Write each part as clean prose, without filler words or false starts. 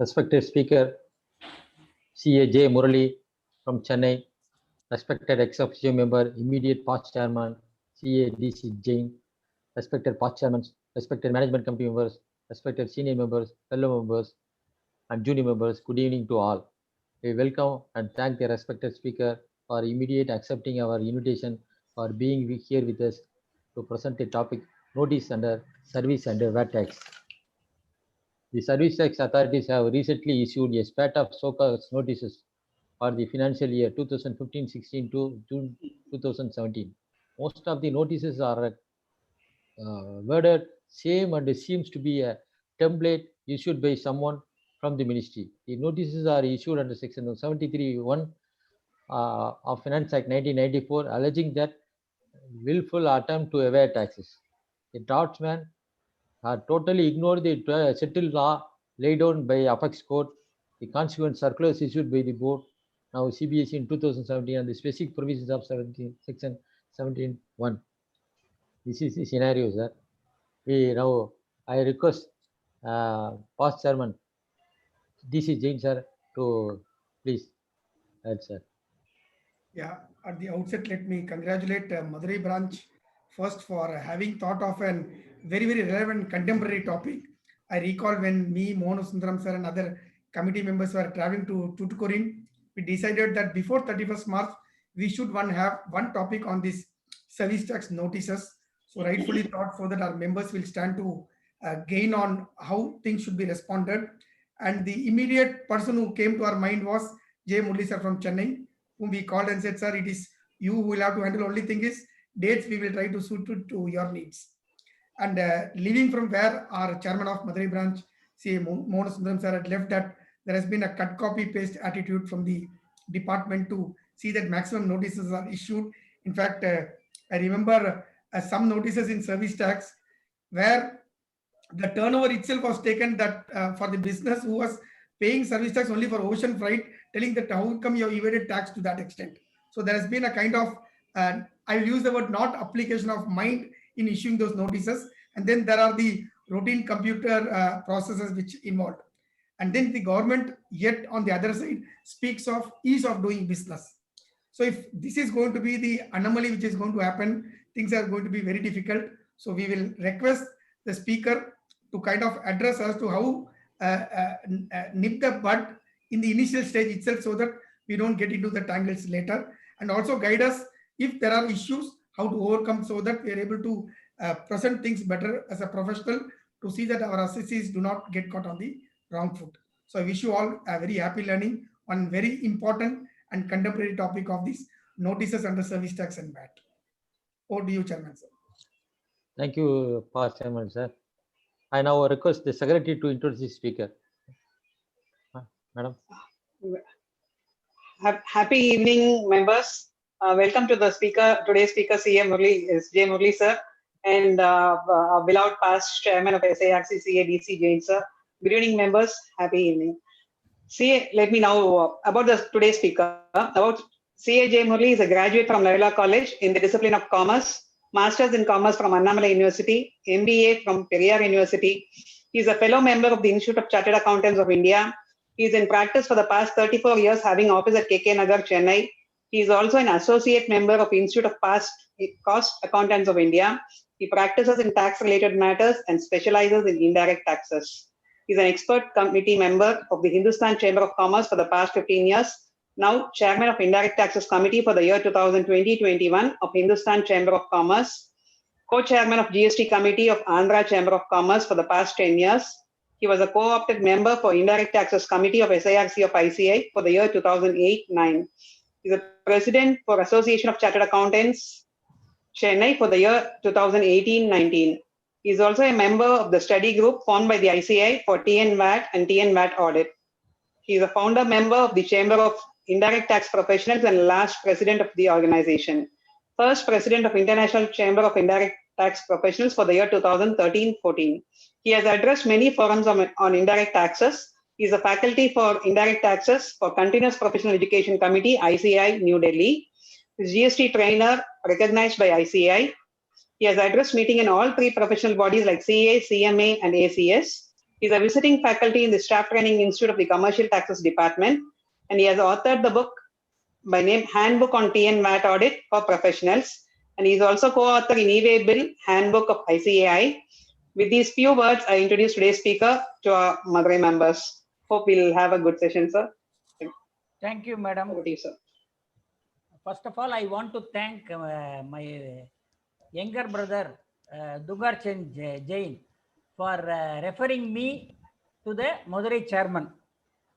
Respected Speaker CA J. Murali from Chennai, respected ex-officio member, immediate past chairman CA DC Jain, respected past chairmen, respected management committee members, respected senior members, fellow members, and junior members, good evening to all. We welcome and thank the respected speaker for immediate accepting our invitation for being here with us to present the topic notice under service under VAT tax. The service tax authorities have recently issued a spate of so-called notices for the financial year 2015-16 to June 2017. Most of the notices are worded same and seems to be a template issued by someone from the ministry. The notices are issued under section 73(1) of Finance Act 1994, alleging that willful attempt to evade taxes. The draftsman had totally ignored the settled law laid down by Apex Court, the consequent circulars issued by the board, now CBSE in 2017, and the specific provisions of section 17(1). This is the scenario, sir. I request past chairman DC Jain sir to please add, sir. Yeah, at the outset, let me congratulate Madurai branch first for having thought of a very, very relevant contemporary topic. I recall when me, Mohan Sundaram sir, and other committee members were traveling to Tuticorin, we decided that before 31st March, we should have one topic on this service tax notices. So rightfully thought so that our members will stand to gain on how things should be responded. And the immediate person who came to our mind was J. Murali sir from Chennai, whom we called and said, sir, it is you who will have to handle. Only thing is dates we will try to suit it to your needs. And leaving from where our chairman of Madurai branch, C. Mohan Sundaram sir, had left, that there has been a cut copy paste attitude from the department to see that maximum notices are issued. In fact, I remember some notices in service tax where the turnover itself was taken that for the business who was paying service tax only for ocean freight, telling that how come you have evaded tax to that extent. So there has been a kind of, I will use the word not application of mind in issuing those notices. And then there are the routine computer processes which involved. And then the government yet on the other side speaks of ease of doing business. So if this is going to be the anomaly which is going to happen, things are going to be very difficult. So we will request the speaker to kind of address as to how nip the bud in the initial stage itself so that we don't get into the tangles later, and also guide us if there are issues, how to overcome so that we are able to present things better as a professional to see that our assessees do not get caught on the wrong foot. So I wish you all a very happy learning on very important and contemporary topic of these notices under service tax and VAT. Over to you, Chairman, sir. Thank you, past chairman, sir. I now request the secretary to introduce the speaker. Madam. Happy evening, members. Welcome to the speaker. Today's speaker, CA Murali, is J. Murali sir, and beloved past chairman of SARC, CA DC Jain sir. Good evening, members. Happy evening. Let me now about today's speaker. About CA J. Murali is a graduate from Loyola College in the discipline of Commerce, Masters in Commerce from Annamalai University, MBA from Periyar University. He is a fellow member of the Institute of Chartered Accountants of India. He is in practice for the past 34 years, having office at KK Nagar, Chennai. He is also an associate member of Institute of Cost Accountants of India. He practices in tax-related matters and specializes in indirect taxes. He is an expert committee member of the Hindustan Chamber of Commerce for the past 15 years. Now, chairman of Indirect Taxes Committee for the year 2020-21 of Hindustan Chamber of Commerce. Co-chairman of GST Committee of Andhra Chamber of Commerce for the past 10 years. He was a co-opted member for Indirect Taxes Committee of SIRC of ICI for the year 2008-9. He is a president for Association of Chartered Accountants, Chennai for the year 2018-19. He is also a member of the study group formed by the ICI for TN VAT and TN VAT audit. He is a founder member of the Chamber of Indirect Tax Professionals and last president of the organization. First president of International Chamber of Indirect Tax Professionals for the year 2013-14. He has addressed many forums on indirect taxes. He is a faculty for indirect taxes for Continuous Professional Education Committee, ICI, New Delhi. He is GST trainer recognized by ICI. He has addressed meeting in all three professional bodies like CA, CMA, and ACS. He He's a visiting faculty in the Staff Training Institute of the Commercial Taxes Department, and he has authored the book by name Handbook on TN VAT Audit for Professionals. And he's also co-author in E-Way Bill Handbook of ICAI. With these few words, I introduce today's speaker to our Madurai members. Hope we'll have a good session, sir. Thank you, madam. Over to you, sir. First of all, I want to thank my younger brother, Dugar Chand Jain, for referring me to the Madurai chairman.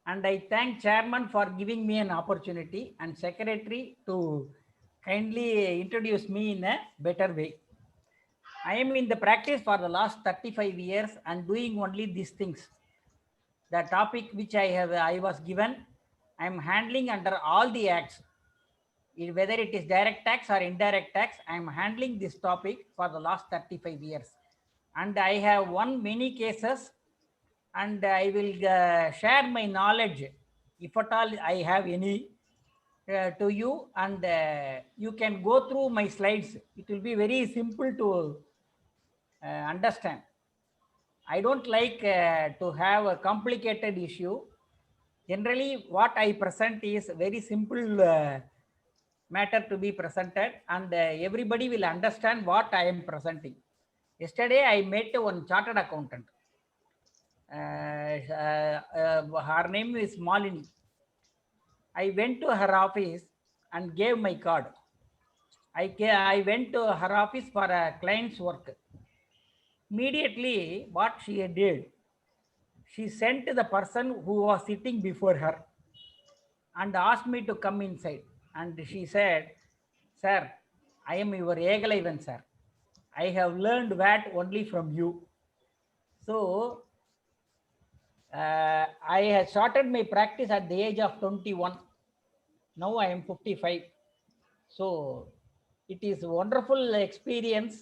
And I thank chairman for giving me an opportunity and secretary to kindly introduce me in a better way. I am in the practice for the last 35 years and doing only these things. The topic which I was given, I am handling under all the acts. Whether it is direct tax or indirect tax, I am handling this topic for the last 35 years. And I have won many cases, and I will share my knowledge, if at all I have any, to you, and you can go through my slides. It will be very simple to understand. I don't like to have a complicated issue. Generally, what I present is very simple matter to be presented, and everybody will understand what I am presenting. Yesterday, I met one chartered accountant. Her name is Malini. I went to her office and gave my card. I went to her office for a client's work. Immediately, what she did, she sent the person who was sitting before her and asked me to come inside. And she said, "Sir, I am your Egalaivan, sir. I have learned VAT only from you." So, I had started my practice at the age of 21. Now I am 55. So, it is a wonderful experience.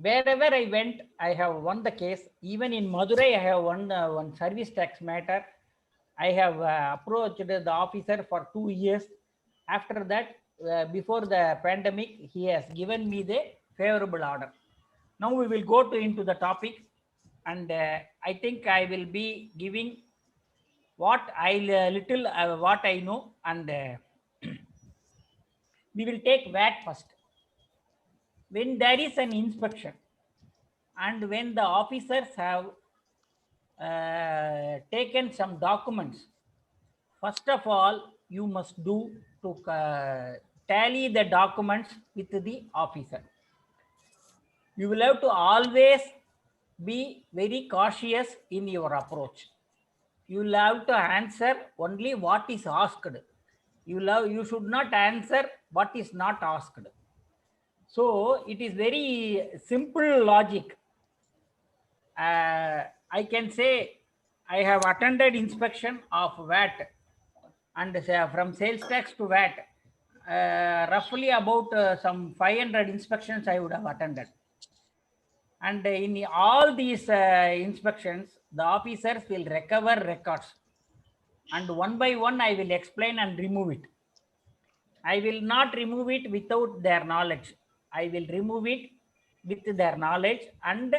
Wherever I went, I have won the case. Even in Madurai, I have won one service tax matter. I have approached the officer for 2 years. After that, before the pandemic, he has given me the favorable order. Now we will go into the topic, and I think I will be giving what what I know, and we will take VAT first. When there is an inspection, and when the officers have taken some documents, first of all, you must do to tally the documents with the officer. You will have to always be very cautious in your approach. You will have to answer only what is asked. You should not answer what is not asked. So it is very simple logic. I can say I have attended inspection of VAT, and from sales tax to VAT, roughly about some 500 inspections I would have attended. And in all these inspections, the officers will recover records, and one by one I will explain and remove it. I will not remove it without their knowledge. I will remove it with their knowledge, and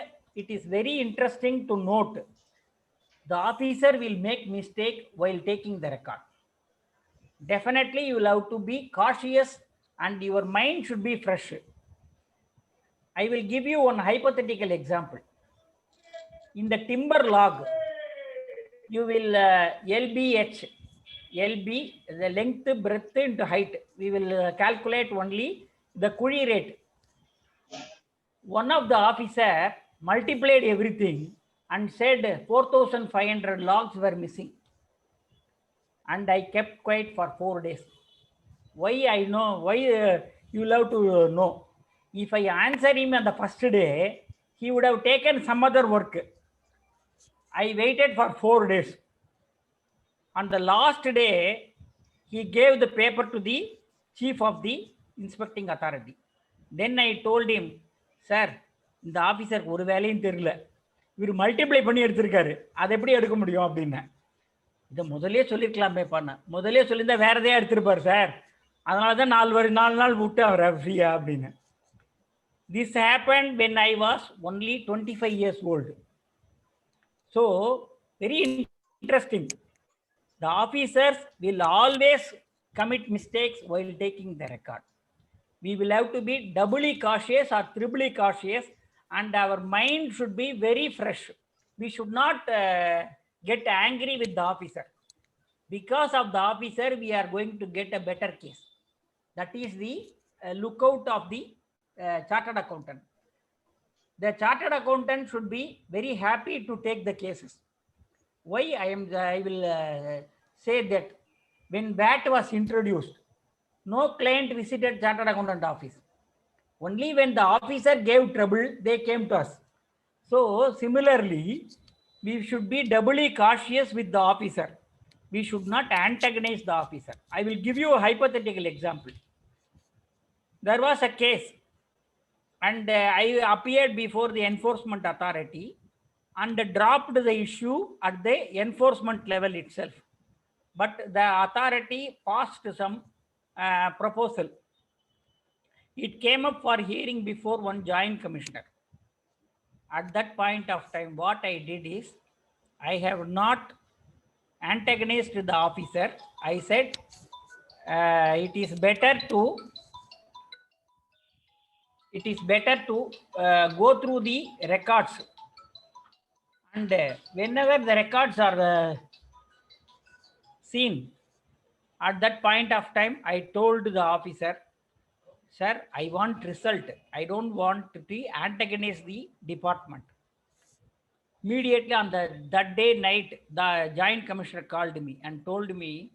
it is very interesting to note the officer will make mistake while taking the record. Definitely you will have to be cautious, and your mind should be fresh. I will give you one hypothetical example. In the timber log, you will LBH, LB, the length, breadth into height. We will calculate only the Kuri rate. One of the officer multiplied everything and said 4,500 logs were missing. And I kept quiet for 4 days. Why I know? Why you love to know? If I answer him on the first day, he would have taken some other work. I waited for 4 days. On the last day, he gave the paper to the chief of the inspecting authority. Then I told him, "Sir, இந்த ஆபீசருக்கு ஒரு வேலையும் தெரியல, இவர் multiply பண்ணி எடுத்திருக்காரு, அதை எப்படி எடுக்க முடியும்?" அப்படின்னு. இதை முதலே சொல்லிருக்கலாமே பண்ண, முதலே சொல்லியிருந்தா வேற எதையா எடுத்திருப்பார் சார், அதனால தான் 4 நாள் விட்டு அவர் ஃப்ரீயா அப்படின்னு. This happened when I was only 25 years old. So very interesting. The officers will always commit mistakes while taking the record. We will have to be doubly cautious or triply cautious, and our mind should be very fresh. We should not get angry with the officer. Because of the officer, we are going to get a better case. That is the lookout of the chartered accountant. The chartered accountant should be very happy to take the cases. Why I will say that when VAT was introduced, no client visited chartered accountant office. Only when the officer gave trouble, they came to us. So similarly, we should be doubly cautious with the officer. We should not antagonize the officer. I will give you a hypothetical example. There was a case, and I appeared before the enforcement authority and dropped the issue at the enforcement level itself. But the authority passed some proposal. It came up for hearing before one joint commissioner. At that point of time, what I did is, I have not antagonized the officer. I said, it is better to go through the records, and whenever the records are seen, at that point of time, I told the officer, sir, I want result. I don't want to antagonize the department. Immediately on that day night, the joint commissioner called me and told me,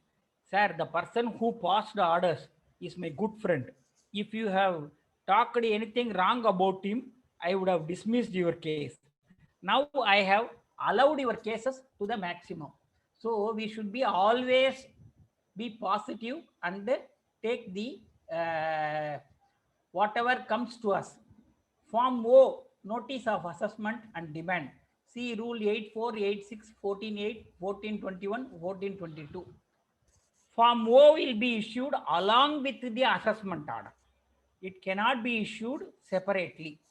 sir, the person who passed the orders is my good friend. If you have talked anything wrong about him, I would have dismissed your case. Now I have allowed your cases to the maximum. So we should be always be positive and take the whatever comes to us. Form O, notice of assessment and demand. See rule 84, 86, 14.8, 14.21, 14.22. Form O will be issued along with the assessment order. It cannot be issued separately.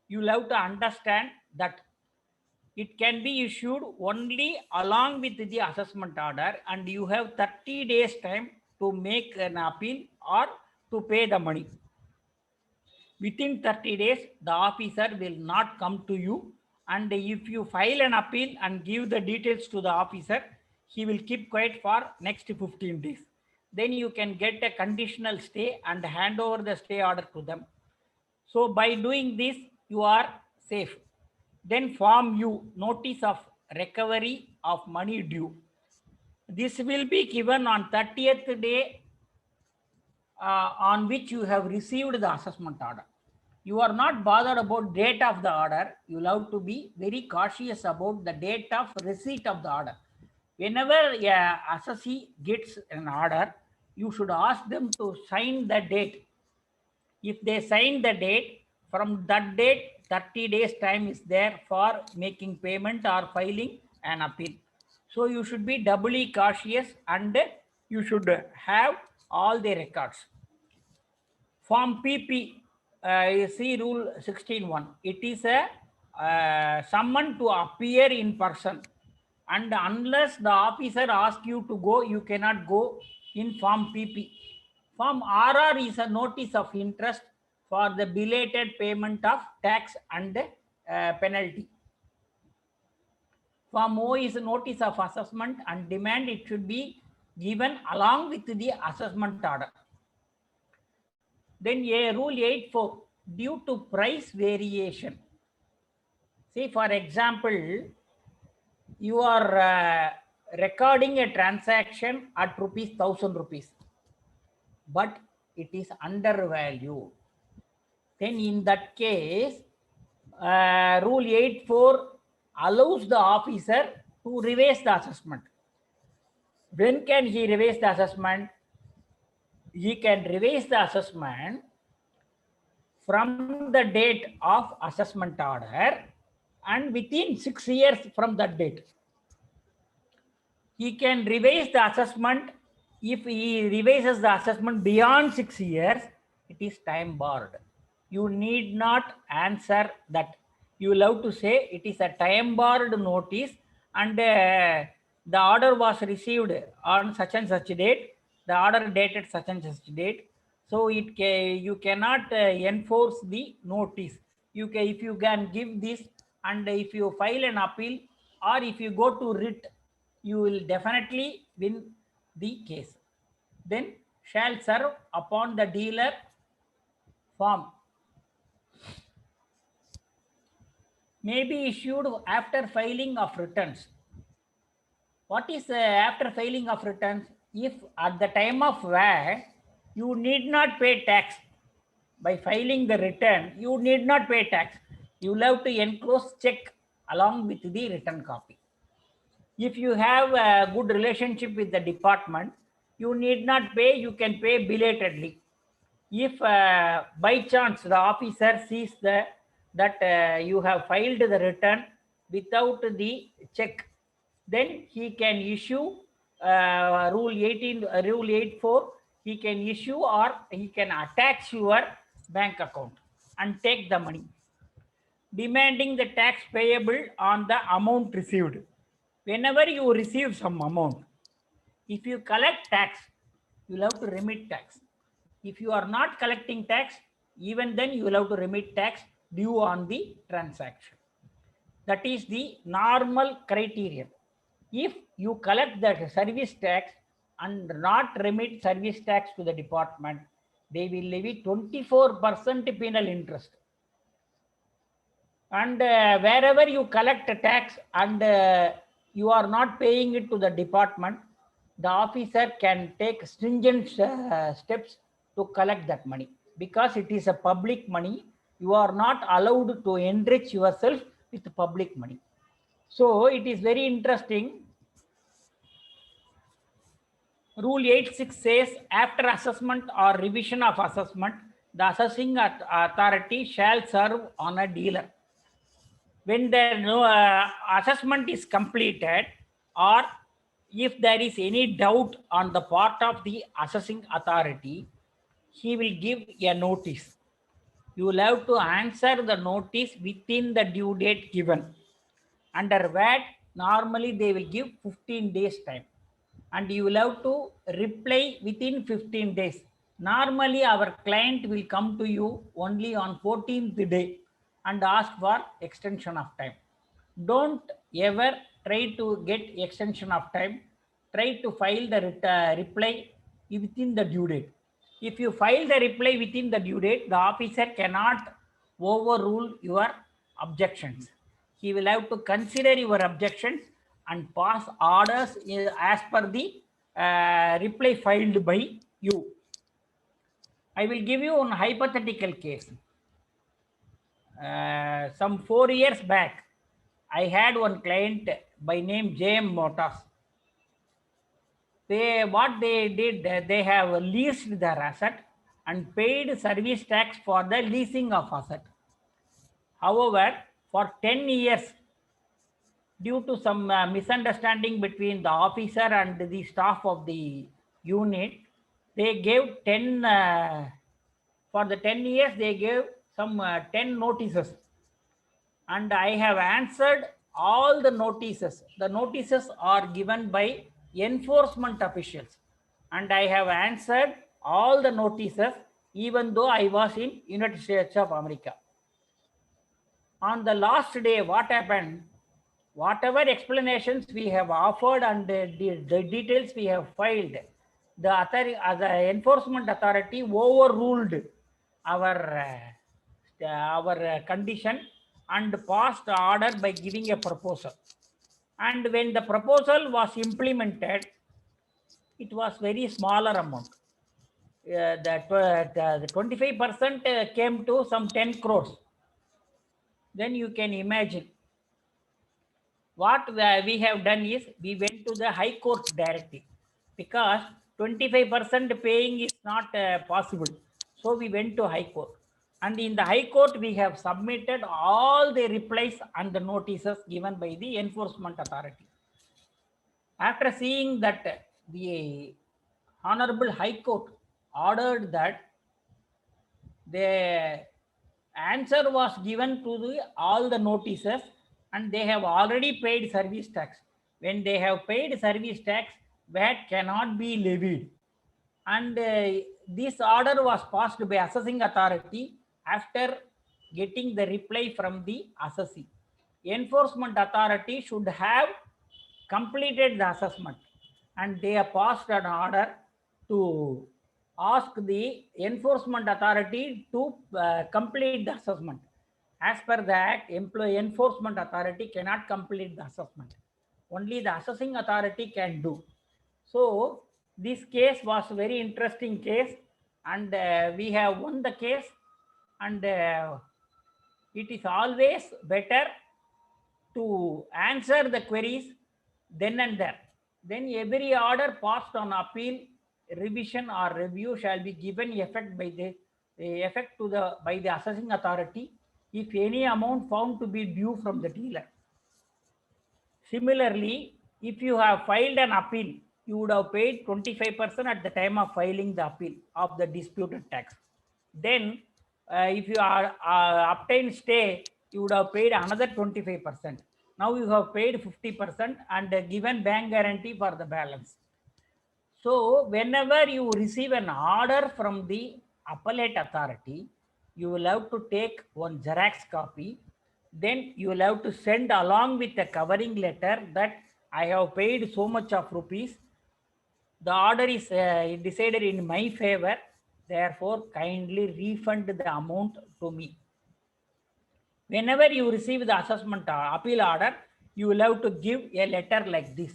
You will have to understand that it can be issued only along with the assessment order, and you have 30 days time to make an appeal or to pay the money. Within 30 days, the officer will not come to you, and if you file an appeal and give the details to the officer, he will keep quiet for next 15 days. Then you can get a conditional stay and hand over the stay order to them. So by doing this, you are safe. Then form U, notice of recovery of money due. This will be given on 30th day on which you have received the assessment order. You are not bothered about date of the order. You will have to be very cautious about the date of receipt of the order. Whenever a assessee gets an order, you should ask them to sign the date. If they sign the date, from that date, 30 days time is there for making payment or filing an appeal. So you should be doubly cautious, and you should have all the records. Form PP, see rule 16.1. It is a summon to appear in person, and unless the officer asks you to go, you cannot go in form PP. Form RR is a notice of interest for the belated payment of tax and penalty. Form O is a notice of assessment and demand. It should be given along with the assessment order. Then rule 8.4, due to price variation. See, for example, you are recording a transaction at ₹1,000, but it is undervalued. Then in that case, rule 8.4 allows the officer to revise the assessment. When can he revise the assessment? He can revise the assessment from the date of assessment order and within 6 years from that date. He can revise the assessment. If he revises the assessment beyond 6 years, it is time barred. You need not answer that. You will have to say it is a time barred notice and the order was received on such and such date, the order dated such and such date. So you cannot enforce the notice. If you can give this, and if you file an appeal or if you go to writ, you will definitely win the case. Then shall serve upon the dealer form may be issued after filing of returns. What is after filing of returns? If at the time of VAT you need not pay tax, by filing the return you need not pay tax. You will have to enclose check along with the return copy. If you have a good relationship with the department, you need not pay, you can pay belatedly. If by chance the officer sees that you have filed the return without the check, then he can issue rule 84, he can issue, or he can attach your bank account and take the money, demanding the tax payable on the amount received. Whenever you receive some amount, if you collect tax, you will have to remit tax. If you are not collecting tax, even then you will have to remit tax due on the transaction. That is the normal criterion. If you collect that service tax and not remit service tax to the department, they will levy 24% penal interest. And wherever you collect a tax and you are not paying it to the department, the officer can take stringent steps to collect that money, because it is a public money. You are not allowed to enrich yourself with public money. So it is very interesting. Rule 86 says, after assessment or revision of assessment, the assessing authority shall serve on a dealer. When the assessment is completed, or if there is any doubt on the part of the assessing authority, he will give a notice. You will have to answer the notice within the due date given. Under VAT, normally they will give 15 days time, and you will have to reply within 15 days. Normally our client will come to you only on 14th day and ask for extension of time. Don't ever try to get extension of time. Try to file the reply within the due date. If you file the reply within the due date, the officer cannot overrule your objections. He will have to consider your objections and pass orders as per the reply filed by you. I will give you one hypothetical case. Some 4 years back, I had one client by name JM Motors. What they did, they have leased their asset and paid service tax for the leasing of asset. However, for 10 years, due to some misunderstanding between the officer and the staff of the unit, they gave 10, for the 10 years, they gave some 10 notices. And I have answered all the notices. The notices are given by enforcement officials. And I have answered all the notices, even though I was in United States of America. On the last day, what happened? Whatever explanations we have offered and the details we have filed, the enforcement authority overruled our condition and passed the order by giving a proposal. And when the proposal was implemented, it was very smaller amount. The 25% came to some 10 crores. Then you can imagine. What we have done is, we went to the High Court directly, because 25% paying is not possible. So we went to High Court. And in the High Court, we have submitted all the replies and the notices given by the enforcement authority. After seeing that the Honorable High Court ordered that the answer was given to all the notices and they have already paid service tax. when they have paid service tax, VAT cannot be levied. And this order was passed by assessing authority after getting the reply from the assessee. Enforcement authority should have completed the assessment, and they have passed an order to ask the enforcement authority to complete the assessment. As per the act, employee enforcement authority cannot complete the assessment. Only the assessing authority can do. So this case was very interesting case, and we have won the case, and it is always better to answer the queries then and there. Then every order passed on appeal, revision or review shall be given effect by the by the assessing authority if any amount found to be due from the dealer. Similarly, if you have filed an appeal, you would have paid 25% at the time of filing the appeal of the disputed tax. Then, if you are obtained stay, you would have paid another 25%. Now you have paid 50% and given bank guarantee for the balance. So, whenever you receive an order from the appellate authority, you will have to take one Xerox copy. Then you will have to send along with a covering letter that I have paid so much of rupees. The order is decided in my favor. Therefore, kindly refund the amount to me. Whenever you receive the assessment appeal order, you will have to give a letter like this.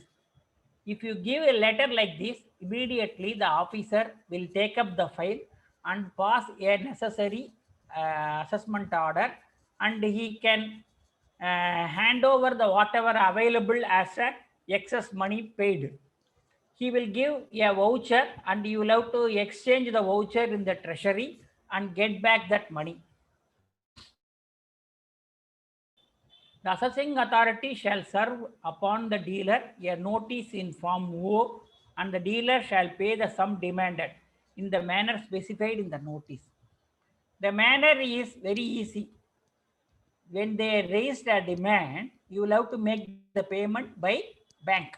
If you give a letter like this, immediately the officer will take up the file and pass a necessary assessment order, and he can hand over the whatever available as a excess money paid. He will give a voucher, and you will have to exchange the voucher in the treasury and get back that money. The assessing authority shall serve upon the dealer a notice in Form O, and the dealer shall pay the sum demanded in the manner specified in the notice. The manner is very easy. When they raised a demand, you will have to make the payment by bank.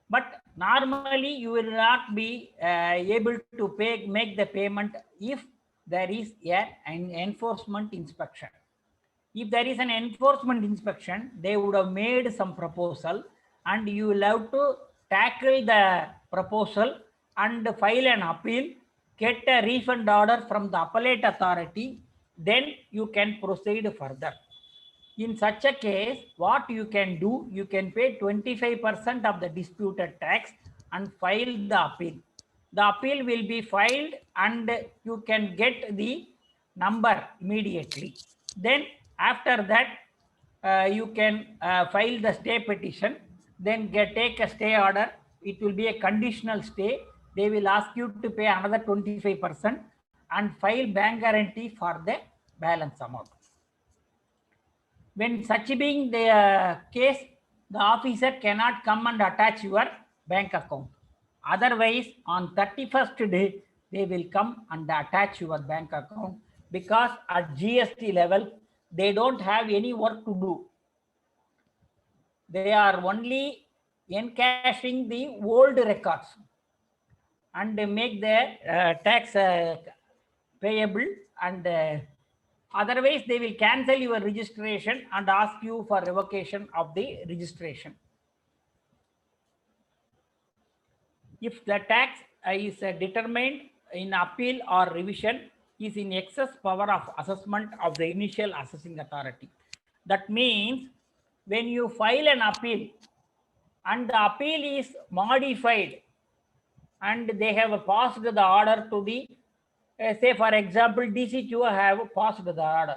But normally you will not be able to make the payment if there is an enforcement inspection. If there is an enforcement inspection, they would have made some proposal, and you will have to tackle the proposal and file an appeal, get a refund order from the appellate authority, then you can proceed further. In such a case, what you can do, you can pay 25% of the disputed tax and file the appeal. The appeal will be filed and you can get the number immediately. Then after that, you can file the stay petition, then take a stay order. It will be a conditional stay. They will ask you to pay another 25% and file bank guarantee for the balance amount. When such being the case, the officer cannot come and attach your bank account. Otherwise, on 31st day, they will come and attach your bank account, because at GST level, they don't have any work to do. They are only encashing the old records and make the tax payable, and otherwise they will cancel your registration and ask you for revocation of the registration. If the tax is determined in appeal or revision, is in excess power of assessment of the initial assessing authority. That means when you file an appeal and the appeal is modified and they have passed the order to the, say for example, DCTO have passed the order.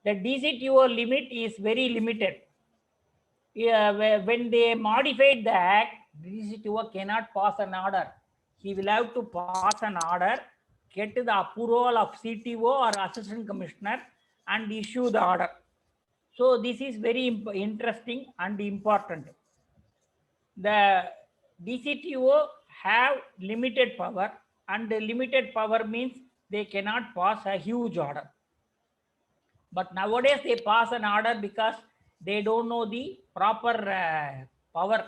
The DCTO limit is very limited. When they modified the act, DCTO cannot pass an order. He will have to pass an order, get the approval of CTO or Assistant Commissioner, and issue the order. So this is very interesting and important. The DCTO have limited power, and the limited power means they cannot pass a huge order. But nowadays they pass an order because they don't know the proper power.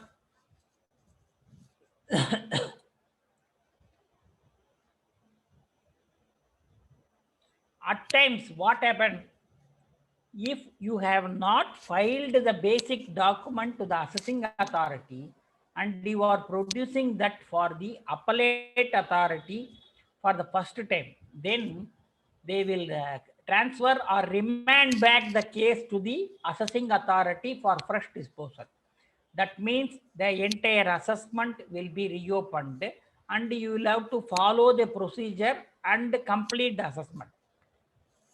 At times, what happened? If you have not filed the basic document to the assessing authority and you are producing that for the appellate authority for the first time, then they will transfer or remand back the case to the assessing authority for fresh disposal. That means the entire assessment will be reopened and you will have to follow the procedure and complete the assessment.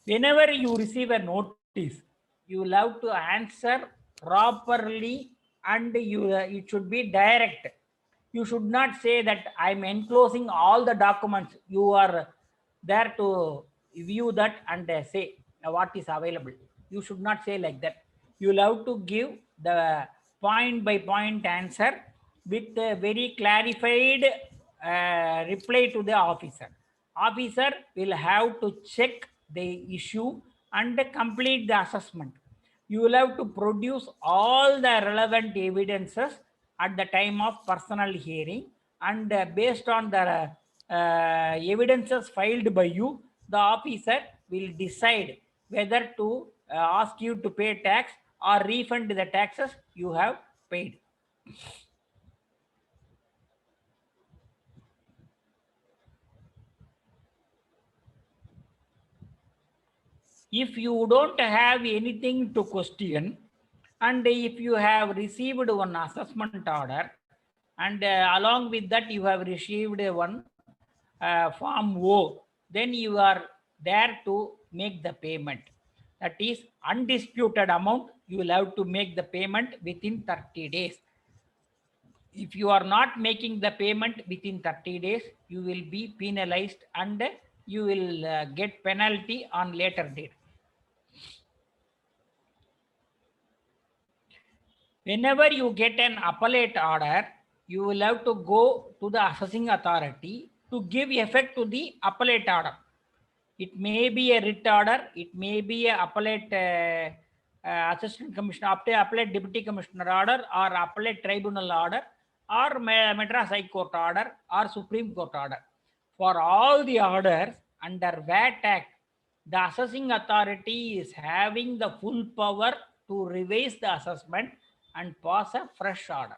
Whenever you receive a notice, you will have to answer properly and it should be direct. You should not say that I'm enclosing all the documents. You are there to view that and say what is available. You should not say like that. You will have to give the point by point answer with a very clarified reply to the officer. Officer will have to check the issue and complete the assessment. You will have to produce all the relevant evidences at the time of personal hearing, and based on the evidences filed by you, the officer will decide whether to ask you to pay tax or refund the taxes you have paid. If you don't have anything to question, and if you have received one assessment order, and along with that you have received one form O, then you are there to make the payment. That is undisputed amount. You will have to make the payment within 30 days. If you are not making the payment within 30 days, you will be penalized and you will get penalty on later date. Whenever you get an appellate order, you will have to go to the assessing authority to give effect to the appellate order. It may be a writ order, it may be a appellate assistant commissioner, appellate deputy commissioner order, or appellate tribunal order, or Madras High Court order, or Supreme Court order. For all the orders under VAT Act, the assessing authority is having the full power to revise the assessment and pass a fresh order.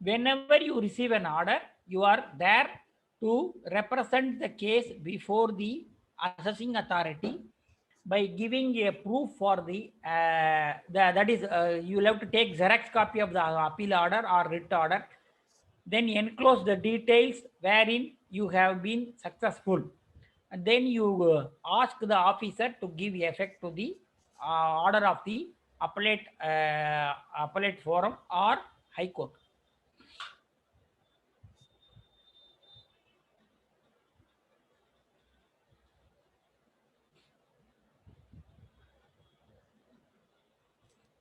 Whenever you receive an order, you are there to represent the case before the assessing authority by giving a proof for that is you will have to take Xerox copy of the appeal order or writ order, then enclose the details wherein you have been successful, and then you ask the officer to give effect to the order of the appellate forum or high court.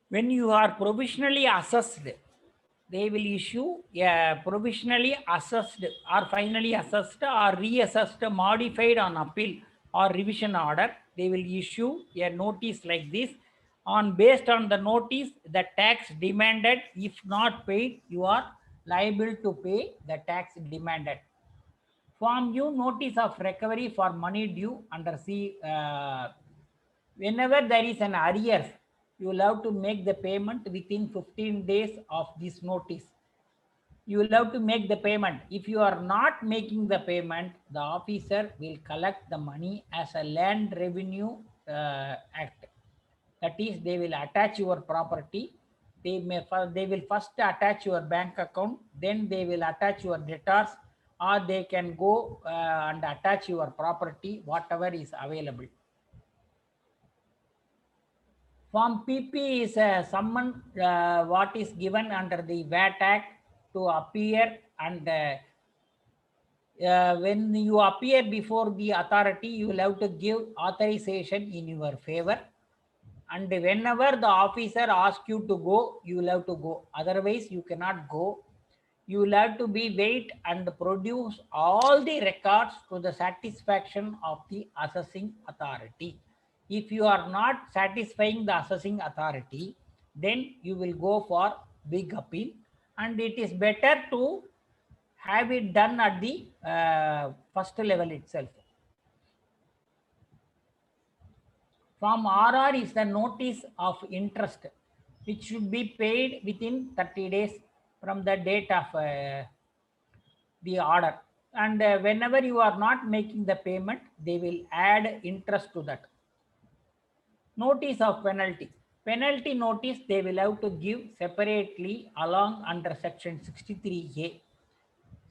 When you are provisionally assessed, they will issue a provisionally assessed or finally assessed or reassessed modified on appeal or revision order. They will issue a notice like this. Based on the notice, the tax demanded, if not paid, you are liable to pay the tax demanded. Form U, notice of recovery for money due under C. Whenever there is an arrears, you will have to make the payment within 15 days of this notice. You will have to make the payment. If you are not making the payment, the officer will collect the money as a land revenue act. That is, they will attach your property. They will first attach your bank account, then they will attach your debtors, or they can go and attach your property, whatever is available. Form PP is a summon what is given under the VAT Act to appear, and when you appear before the authority, you will have to give authorization in your favor. And whenever the officer asks you to go, you will have to go. Otherwise, you cannot go. You will have to be wait and produce all the records to the satisfaction of the assessing authority. If you are not satisfying the assessing authority, then you will go for big appeal, and it is better to have it done at the first level itself. From RR is the notice of interest, which should be paid within 30 days from the date of the order. And whenever you are not making the payment, they will add interest to that. Notice of penalty. Penalty notice they will have to give separately along under section 63A.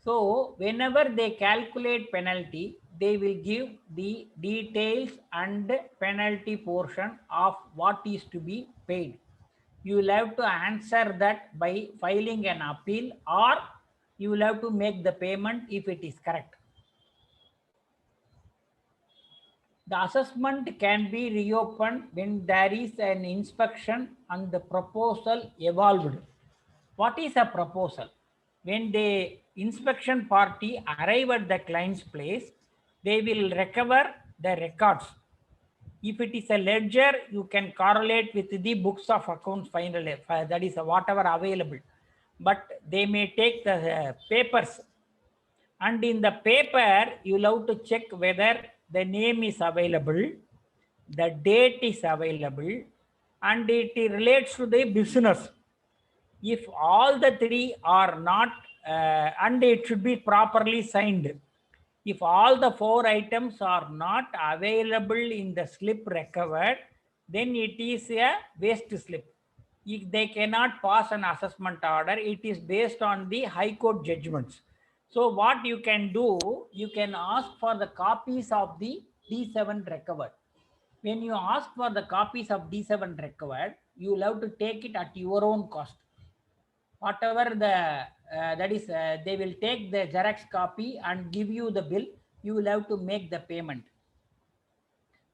So whenever they calculate penalty, they will give the details and penalty portion of what is to be paid. You will have to answer that by filing an appeal, or you will have to make the payment if it is correct. The assessment can be reopened when there is an inspection and the proposal evolved. What is a proposal? When the inspection party arrive at the client's place, they will recover the records. If it is a ledger, you can correlate with the books of accounts final, that is whatever available. But they may take the papers, and in the paper you will have to check whether the name is available, the date is available, and it relates to the business. If all the three are not, and it should be properly signed. If all the four items are not available in the slip recovered, then it is a waste slip. If they cannot pass an assessment order, it is based on the High Court judgments. So what you can do, you can ask for the copies of the D7 recovered. When you ask for the copies of D7 recovered, you will have to take it at your own cost. Whatever the they will take the Xerox copy and give you the bill. You will have to make the payment.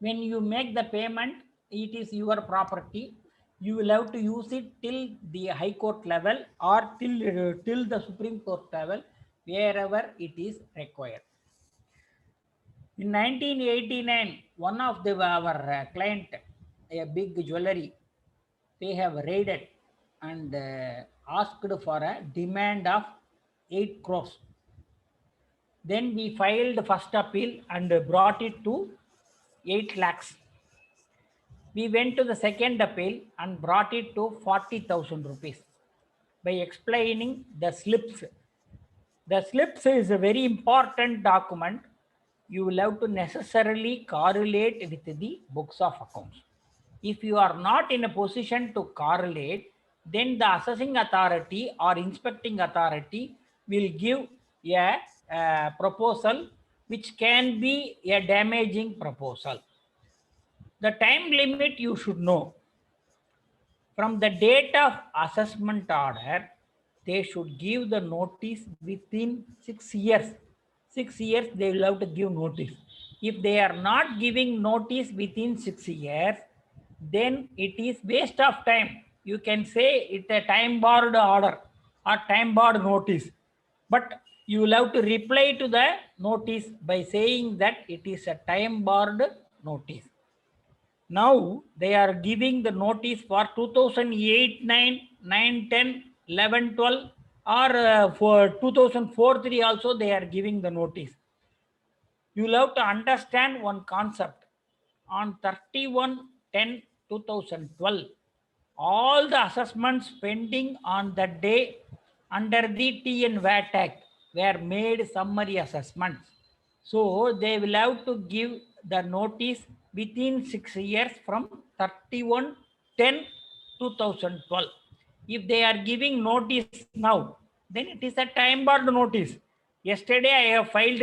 When you make the payment, it is your property. You will have to use it till the High Court level or till the Supreme Court level, wherever it is required. In 1989, one of our client, a big jewelry, they have raided and asked for a demand of 8 crores. Then we filed first appeal and brought it to 8 lakhs. We went to the second appeal and brought it to 40,000 rupees by explaining the slips. The slips is a very important document. You will have to necessarily correlate with the books of accounts. If you are not in a position to correlate, then the assessing authority or inspecting authority will give a proposal which can be a damaging proposal. The time limit you should know. From the date of assessment order, they should give the notice within 6 years. 6 years they will have to give notice. If they are not giving notice within 6 years, then it is waste of time. You can say it's a time barred order or time barred notice, but you will have to reply to the notice by saying that it is a time barred notice. Now they are giving the notice for 2008, 9, 9, 10, 11, 12, or for 2004, 3 also they are giving the notice. You will have to understand one concept. On 31/10/2012, all the assessments pending on that day under the TN VAT Act were made summary assessments. So they will have to give the notice within 6 years from 31/10/2012. If they are giving notice now, then it is a time barred notice. Yesterday I have filed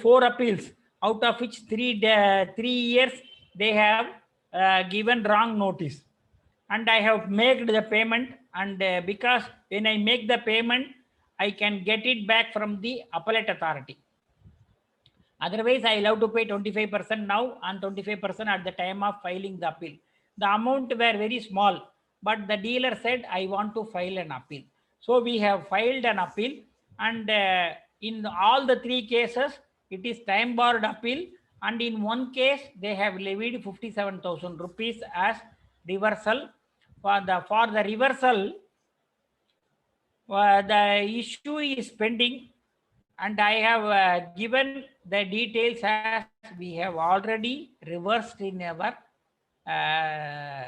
4 appeals, out of which 3 years they have given wrong notice, and I have made the payment, and because when I make the payment, I can get it back from the appellate authority. Otherwise, I will have to pay 25% now and 25% at the time of filing the appeal. The amount were very small, but the dealer said, I want to file an appeal. So we have filed an appeal, and in all the 3 cases, it is time barred appeal, and in one case, they have levied 57,000 rupees as reversal for the reversal, the issue is pending, and I have given the details as we have already reversed in our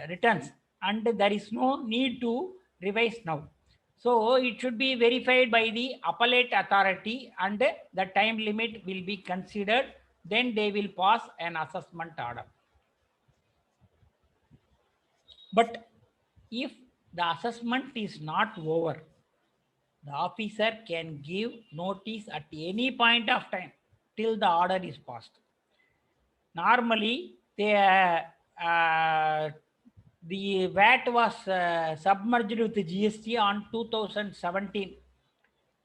returns, and there is no need to revise now. So it should be verified by the appellate authority, and the time limit will be considered. Then they will pass an assessment order. But if the assessment is not over, the officer can give notice at any point of time till the order is passed. Normally, the VAT was submerged with GST on 2017.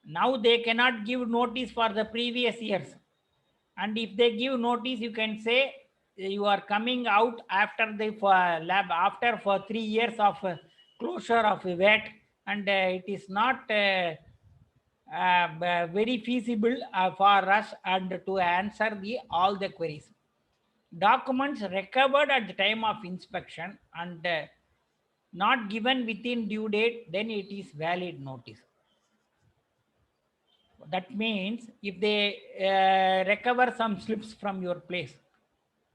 Now they cannot give notice for the previous years. And if they give notice, you can say you are coming out after the lab after for 3 years of closure of VAT, and it is not very feasible for us and to answer all the queries. Documents recovered at the time of inspection and not given within due date, then it is valid notice. That means if they recover some slips from your place,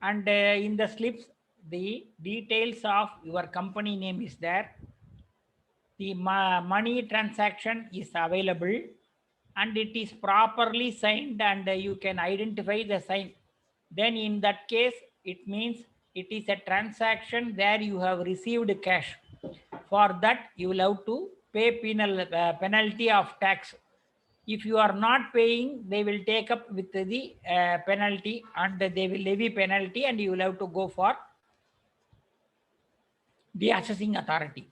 and in the slips the details of your company name is there, the money transaction is available, and it is properly signed, and you can identify the sign, then in that case it means it is a transaction where you have received cash. For that you will have to pay penalty of tax. If you are not paying, they will take up with the penalty, and they will levy penalty, and you will have to go for the assessing authority.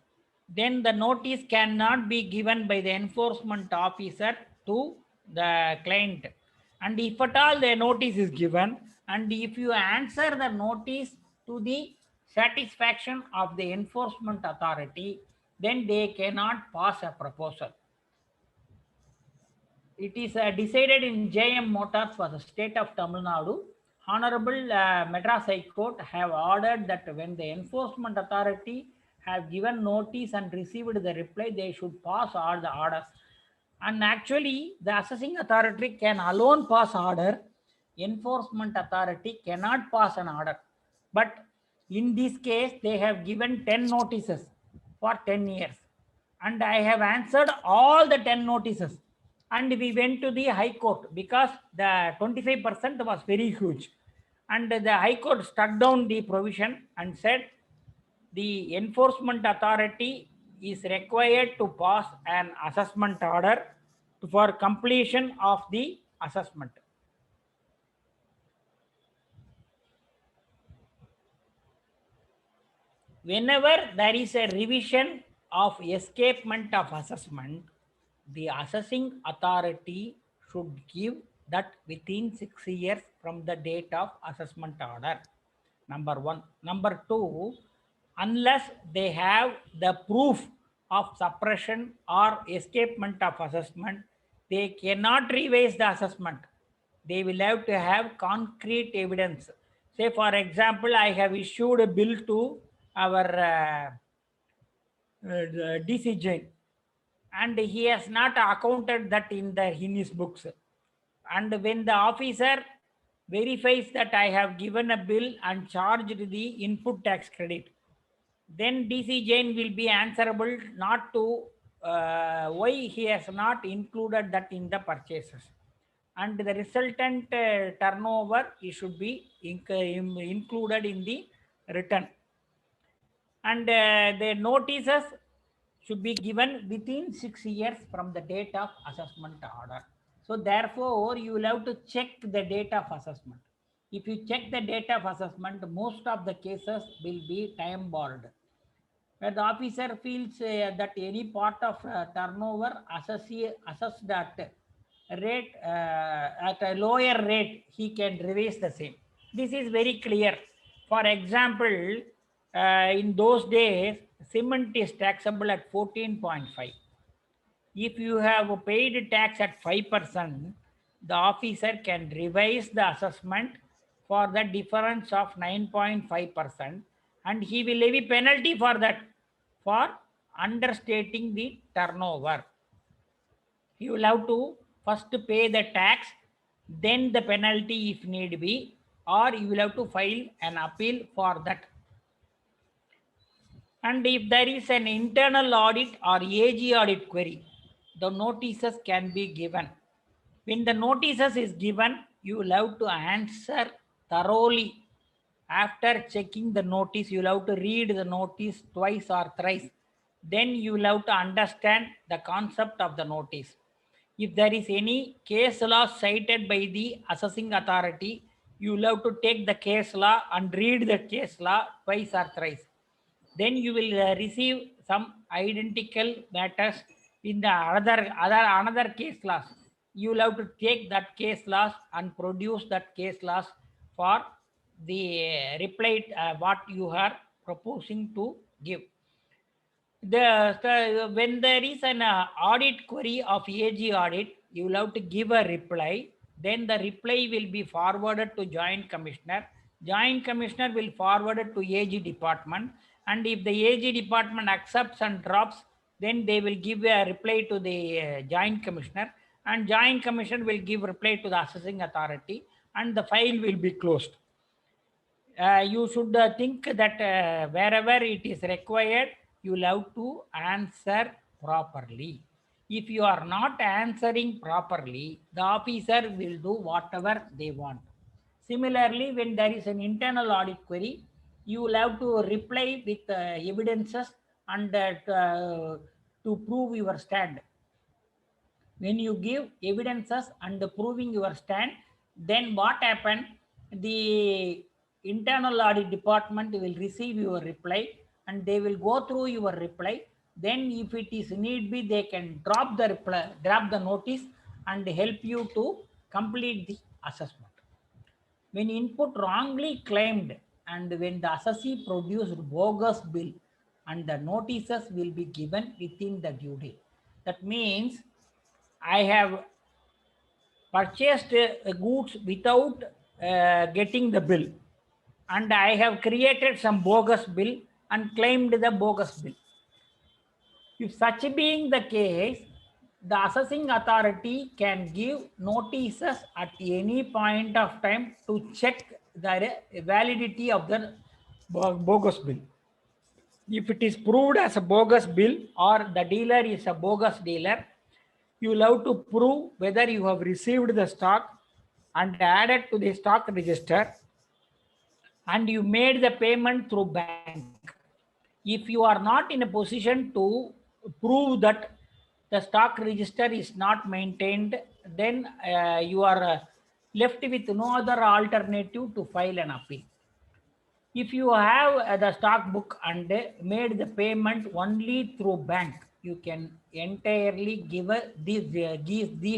Then the notice cannot be given by the enforcement officer to the client. And if at all the notice is given, and if you answer the notice to the satisfaction of the enforcement authority, then they cannot pass a proposal. It is decided in JM Motors for the state of Tamil Nadu. Honorable Madras High Court have ordered that when the enforcement authority have given notice and received the reply, they should pass all the orders. And actually, the assessing authority can alone pass order. Enforcement authority cannot pass an order. But in this case, they have given 10 notices for 10 years. And I have answered all the 10 notices. And we went to the High Court because the 25% was very huge. And the High Court struck down the provision and said the enforcement authority is required to pass an assessment order for completion of the assessment. Whenever there is a revision of escapement of assessment, the assessing authority should give that within 6 years from the date of assessment order. Number one. Number two, unless they have the proof of suppression or escapement of assessment, they cannot revise the assessment. They will have to have concrete evidence. Say, for example, I have issued a bill to our DC Jain, and he has not accounted that in his books. And when the officer verifies that I have given a bill and charged the input tax credit, then DC Jain will be answerable not to why he has not included that in the purchases. And the resultant turnover should be included in the return. And the notices should be given within 6 years from the date of assessment order. So therefore, you will have to check the date of assessment. If you check the date of assessment, most of the cases will be time barred. Where the officer feels that any part of turnover assessed at rate at a lower rate, he can revise the same. This is very clear. For example, in those days, cement is taxable at 14.5. If you have paid tax at 5%, the officer can revise the assessment for the difference of 9.5%, and he will levy penalty for that. for understating the turnover. You will have to first pay the tax, then the penalty if need be, or you will have to file an appeal for that. And if there is an internal audit or AG audit query, the notices can be given. When the notices is given, you will have to answer thoroughly. After checking the notice, you will have to read the notice twice or thrice. Then you will have to understand the concept of the notice. If there is any case law cited by the assessing authority, you will have to take the case law and read the case law twice or thrice. Then you will receive some identical matters in the another case laws. You will have to take that case laws and produce that case laws for the reply what you are proposing to give. When there is an audit query of AG audit, you will have to give a reply. Then the reply will be forwarded to Joint Commissioner. Joint Commissioner will forward it to AG department. And if the AG department accepts and drops, then they will give a reply to the Joint Commissioner. And Joint Commissioner will give reply to the assessing authority. And the file will be closed. You should think that wherever it is required, you will have to answer properly. If you are not answering properly, the officer will do whatever they want. Similarly, when there is an internal audit query, you will have to reply with evidences and to prove your stand. When you give evidences and proving your stand, then what happened? The internal audit department will receive your reply and they will go through your reply. Then if it is need be, they can drop the reply, drop the notice and help you to complete the assessment. When input wrongly claimed and when the assessee produced bogus bill, and the notices will be given within the due date. That means I have purchased goods without getting the bill, and I have created some bogus bill and claimed the bogus bill. If such being the case, the assessing authority can give notices at any point of time to check the validity of the bogus bill. If it is proved as a bogus bill or the dealer is a bogus dealer, you will have to prove whether you have received the stock and added to the stock register and you made the payment through bank. If you are not in a position to prove that the stock register is not maintained, then you are left with no other alternative to file an appeal. If you have the stock book and made the payment only through bank, you can entirely give these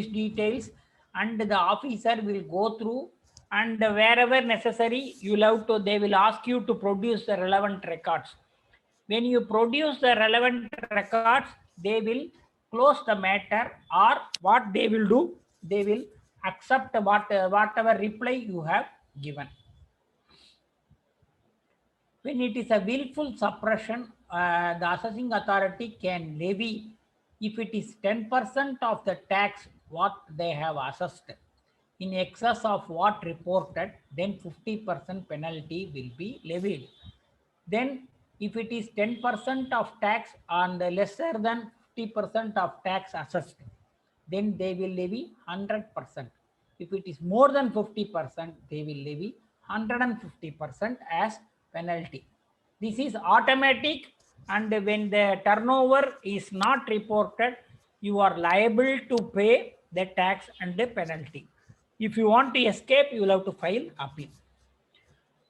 details and the officer will go through, and wherever necessary they will ask you to produce the relevant records. When you produce the relevant records, they will close the matter, or what they will do, they will accept whatever reply you have given. When it is a willful suppression, the assessing authority can levy, if it is 10% of the tax what they have assessed in excess of what reported, then 50% penalty will be levied. Then if it is 10% of tax and lesser than 50% of tax assessed, then they will levy 100%. If it is more than 50%, they will levy 150% as penalty. This is automatic, and when the turnover is not reported, you are liable to pay the tax and the penalty. If you want to escape, you will have to file appeal.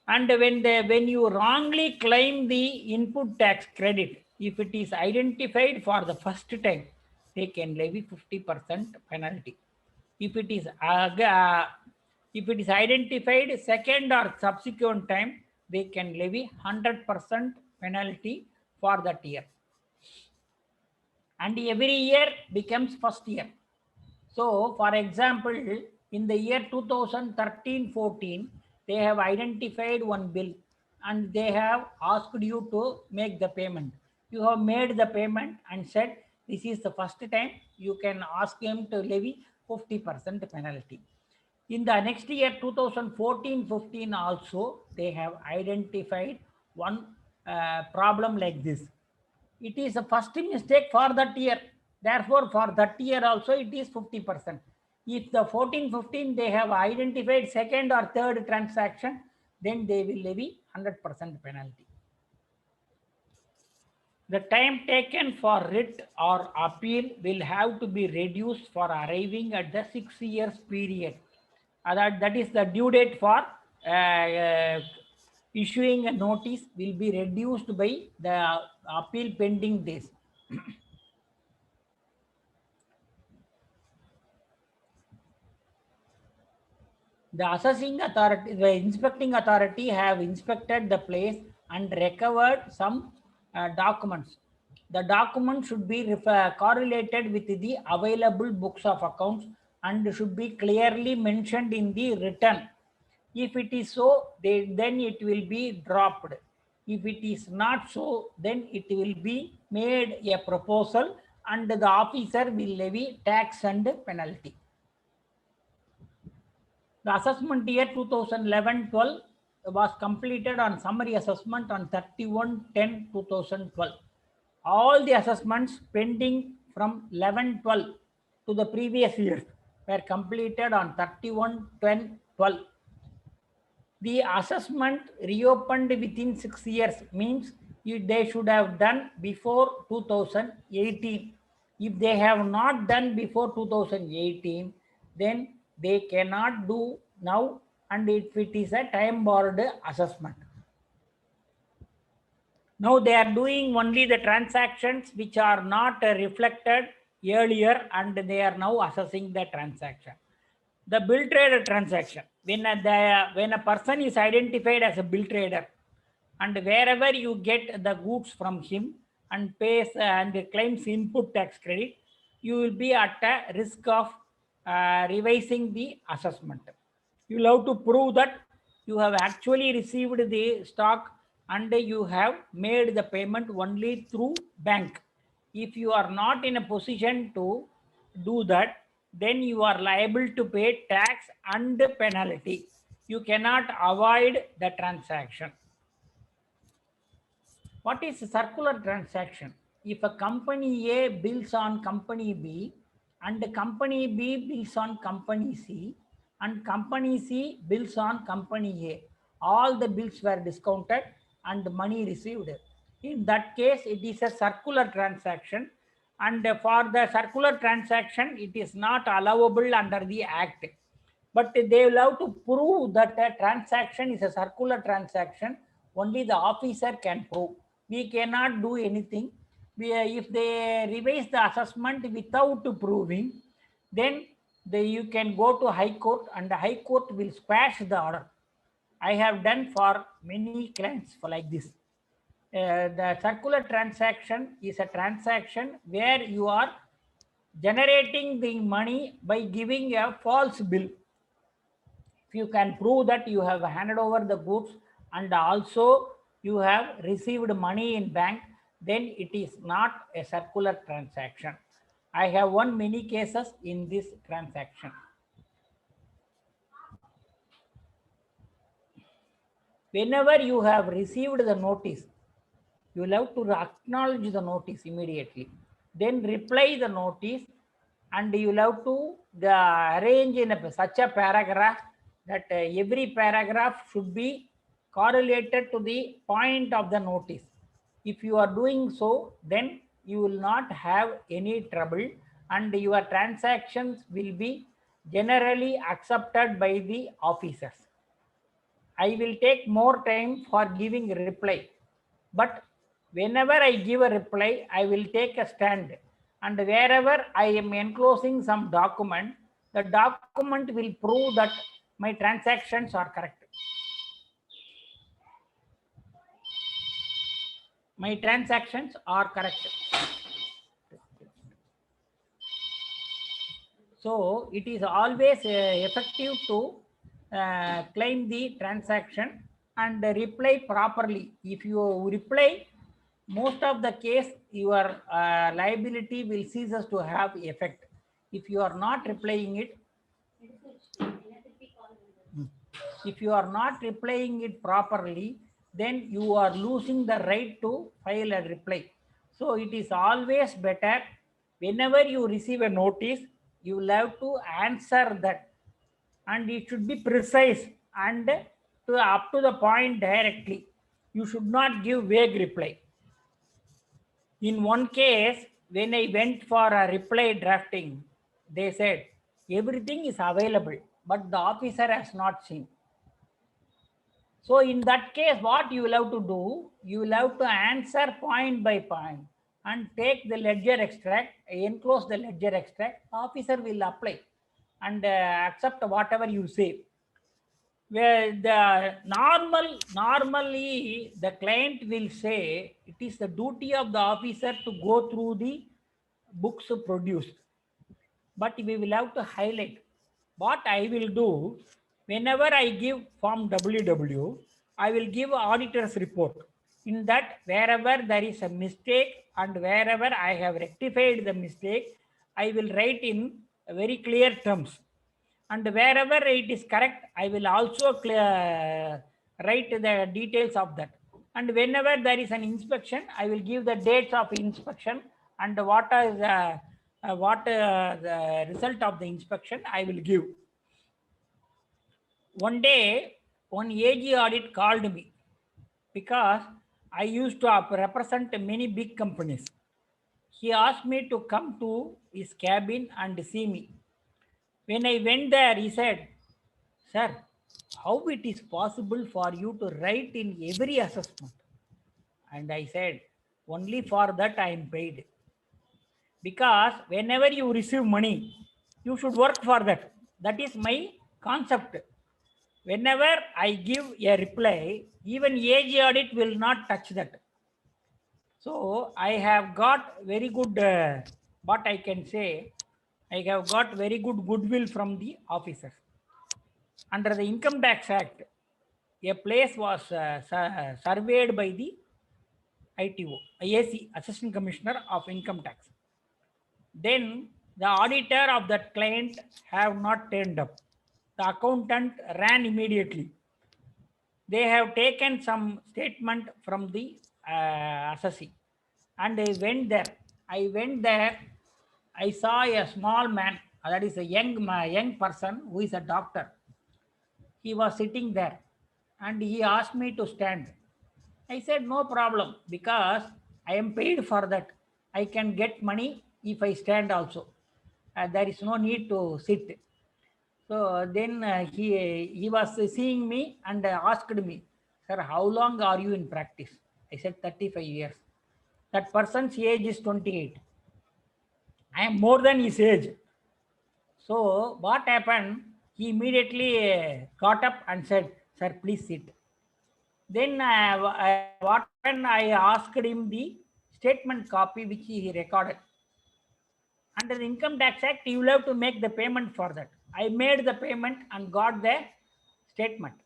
And when you wrongly claim the input tax credit, if it is identified for the first time, they can levy 50% penalty. If it is identified second or subsequent time, they can levy 100% penalty for that year. And every year becomes first year. So, for example, in the year 2013-14, they have identified one bill and they have asked you to make the payment. You have made the payment and said this is the first time, you can ask him to levy 50% penalty. In the next year, 2014-15 also, they have identified one problem like this. It is a first mistake for that year. Therefore, for that year also, it is 50%. If the 14-15, they have identified second or third transaction, then they will levy 100% penalty. The time taken for writ or appeal will have to be reduced for arriving at the 6 years period. That is the due date for issuing a notice will be reduced by the appeal pending days. The assessing authority, the inspecting authority have inspected the place and recovered some documents. The document should be correlated with the available books of accounts and should be clearly mentioned in the return. If it is so, then it will be dropped. If it is not so, then it will be made a proposal and the officer will levy tax and penalty. The assessment year 2011-12 was completed on summary assessment on 31/10/2012. All the assessments pending from 11-12 to the previous years were completed on 31/10/12. The assessment reopened within 6 years means they should have done before 2018. If they have not done before 2018, then they cannot do now, and if it is a time borrowed assessment. Now they are doing only the transactions which are not reflected earlier, and they are now assessing the transaction. The bill trader transaction, when a person is identified as a bill trader, and wherever you get the goods from him and pays and claims input tax credit, you will be at a risk of revising the assessment. You will have to prove that you have actually received the stock and you have made the payment only through bank. If you are not in a position to do that, then you are liable to pay tax and penalty. You cannot avoid the transaction. What is a circular transaction? If a company A bills on company B and company B bills on company C and company C bills on company A, all the bills were discounted and money received. In that case, it is a circular transaction, and for the circular transaction, it is not allowable under the Act. But they will have to prove that a transaction is a circular transaction. Only the officer can prove. We cannot do anything. If they revise the assessment without proving, then you can go to High Court, and the High Court will squash the order. I have done for many clients for like this. The circular transaction is a transaction where you are generating the money by giving a false bill. If you can prove that you have handed over the goods and also you have received money in bank, then it is not a circular transaction. I have won many cases in this transaction. Whenever you have received the notice, you will have to acknowledge the notice immediately. Then reply the notice, and you will have to arrange in such a paragraph that every paragraph should be correlated to the point of the notice. If you are doing so, then you will not have any trouble, and your transactions will be generally accepted by the officers. I will take more time for giving a reply, but whenever I give a reply, I will take a stand, and wherever I am enclosing some document, the document will prove that my transactions are correct. My transactions are correct. So it is always effective to claim the transaction and reply properly. If you reply most of the case your liability will ceases to have effect. If you are not replying it, if you are not replying it properly, then you are losing the right to file a reply. So it is always better whenever you receive a notice, you will have to answer that, and it should be precise and to up to the point directly. You should not give vague reply. In one case, when I went for a reply drafting, they said everything is available, but the officer has not seen. So in that case, what you will have to do, you will have to answer point by point and take the ledger extract, enclose the ledger extract, the officer will apply and accept whatever you say. Where the normally the client will say it is the duty of the officer to go through the books produced, but we will have to highlight. What I will do, whenever I give form WW, I will give auditor's report. In that, wherever there is a mistake and wherever I have rectified the mistake, I will write in very clear terms. And wherever it is correct, I will also write the details of that. And whenever there is an inspection, I will give the dates of inspection and what is the result of the inspection I will give. One day, one AG audit called me because I used to represent many big companies. He asked me to come to his cabin and see me. When I went there, he said, "Sir, how it is possible for you to write in every assessment?" And I said, "Only for that I am paid. Because whenever you receive money, you should work for that. That is my concept. Whenever I give a reply, even AG audit will not touch that." So I have got very good, what I can say, I have got very good goodwill from the officers. Under the Income Tax Act, a place was surveyed by the ITO, IAC, Assistant Commissioner of Income Tax. Then the auditor of that client have not turned up. The accountant ran immediately. They have taken some statement from the assessee, and I went there. I saw a small man, that is a young person who is a doctor. He was sitting there and he asked me to stand. I said, "No problem, because I am paid for that. I can get money if I stand also. There is no need to sit." So then he was seeing me and asked me, "Sir, how long are you in practice?" I said, 35 years. That person's age is 28. I am more than his age. So what happened? He immediately got up and said, "Sir, please sit." Then what happened? I asked him the statement copy which he recorded. Under the Income Tax Act, you will have to make the payment for that. I made the payment and got the statement.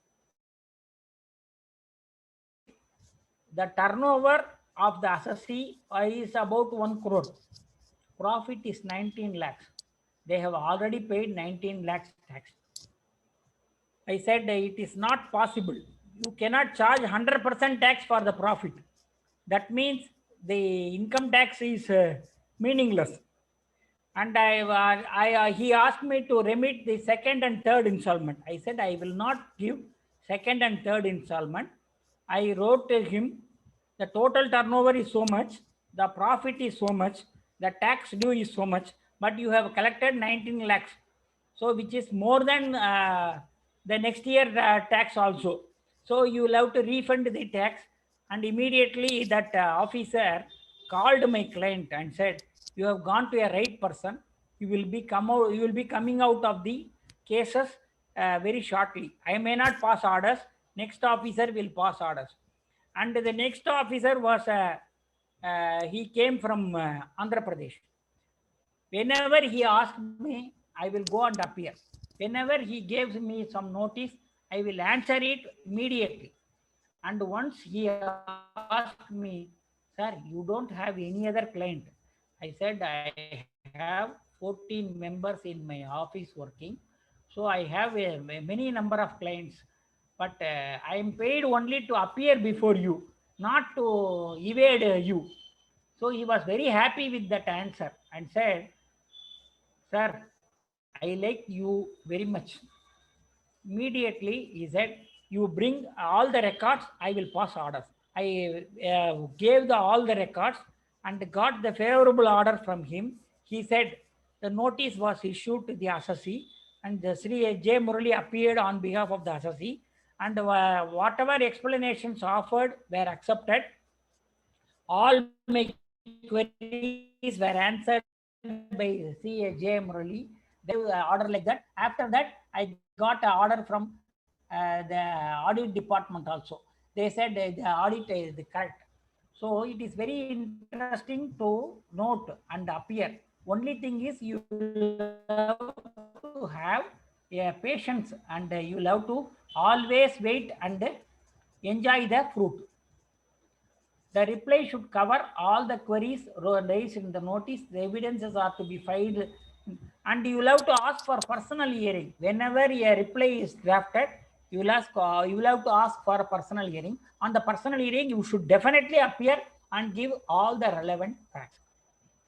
The turnover of the assessee is about 1 crore. Profit is 19 lakhs. They have already paid 19 lakhs tax. I said it is not possible. You cannot charge 100% tax for the profit. That means the income tax is meaningless. And he asked me to remit the second and third installment. I said I will not give second and third installment. I wrote to him, the total turnover is so much, the profit is so much, the tax due is so much, but you have collected 19 lakhs. So which is more than the next year tax also. So you will have to refund the tax. And immediately that officer called my client and said, "You have gone to a right person. You will be coming out of the cases very shortly. I may not pass orders. Next officer will pass orders." And the next officer was he came from Andhra Pradesh. Whenever he asked me, I will go and appear. Whenever he gives me some notice, I will answer it immediately. And once he asked me, sir, you don't have any other client. I said, I have 14 members in my office working. So I have a many number of clients, but I am paid only to appear before you, not to evade you. So he was very happy with that answer and said, sir, I like you very much. Immediately he said, you bring all the records, I will pass orders. I gave all the records and got the favorable order from him. He said the notice was issued to the assessee and the Sri J. Murali appeared on behalf of the assessee, and whatever explanations offered were accepted. All my queries were answered by C. J. Murali. They order like that. After that, I got an order from the audit department also. They said the audit is correct. So it is very interesting to note and appear. Only thing is you have to have a patience and you have to always wait and enjoy the fruit. The reply should cover all the queries raised in the notice. The evidences are to be filed, and you will have to ask for personal hearing. Whenever a reply is drafted, you will have to ask for a personal hearing. On the personal hearing, you should definitely appear and give all the relevant facts.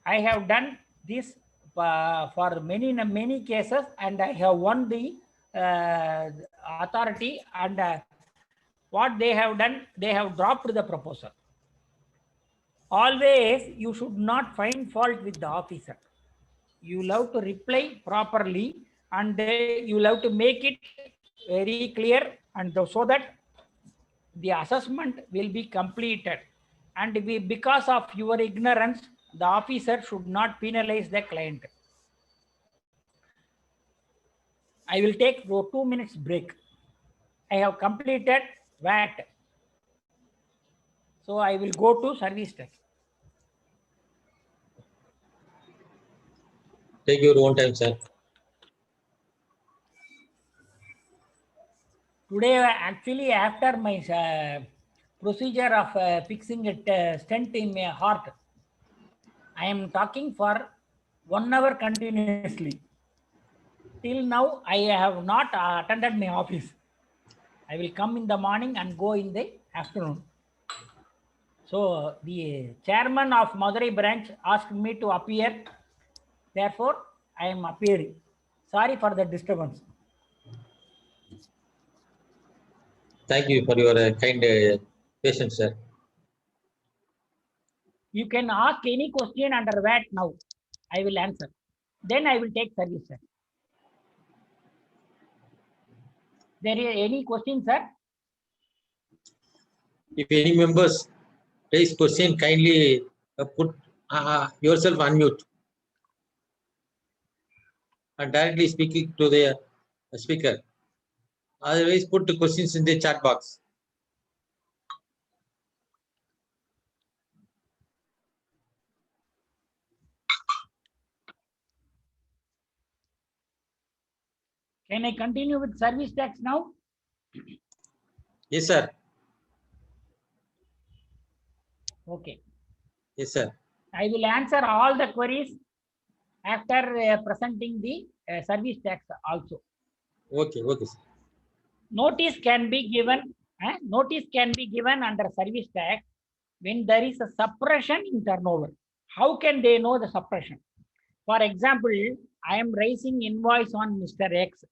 I have done this for many cases, and I have won the authority. And what they have done, they have dropped the proposal. Always you should not find fault with the officer. You have to reply properly, and you have to make it very clear, and so that the assessment will be completed. And because of your ignorance, the officer should not penalize the client. I will take 2 minutes break. I have completed VAT. So I will go to service tax. Take your own time, sir. Today, actually, after my procedure of fixing a stent in my heart, I am talking for 1 hour continuously. Till now, I have not attended my office. I will come in the morning and go in the afternoon. So the chairman of Madurai branch asked me to appear. Therefore, I am appearing. Sorry for the disturbance. Thank you for your kind patience, sir. You can ask any question under VAT now. I will answer. Then I will take service, sir. There is any question, sir? If any members raise question, kindly put yourself unmute and directly speaking to the speaker. Otherwise, put the questions in the chat box. Can I continue with service tax now? Yes, sir. Okay. Yes, sir. I will answer all the queries after presenting the service tax also. Okay, okay, sir. Notice can be given. Notice can be given under service tax when there is a suppression in turnover. How can they know the suppression? For example, I am raising invoice on Mr. X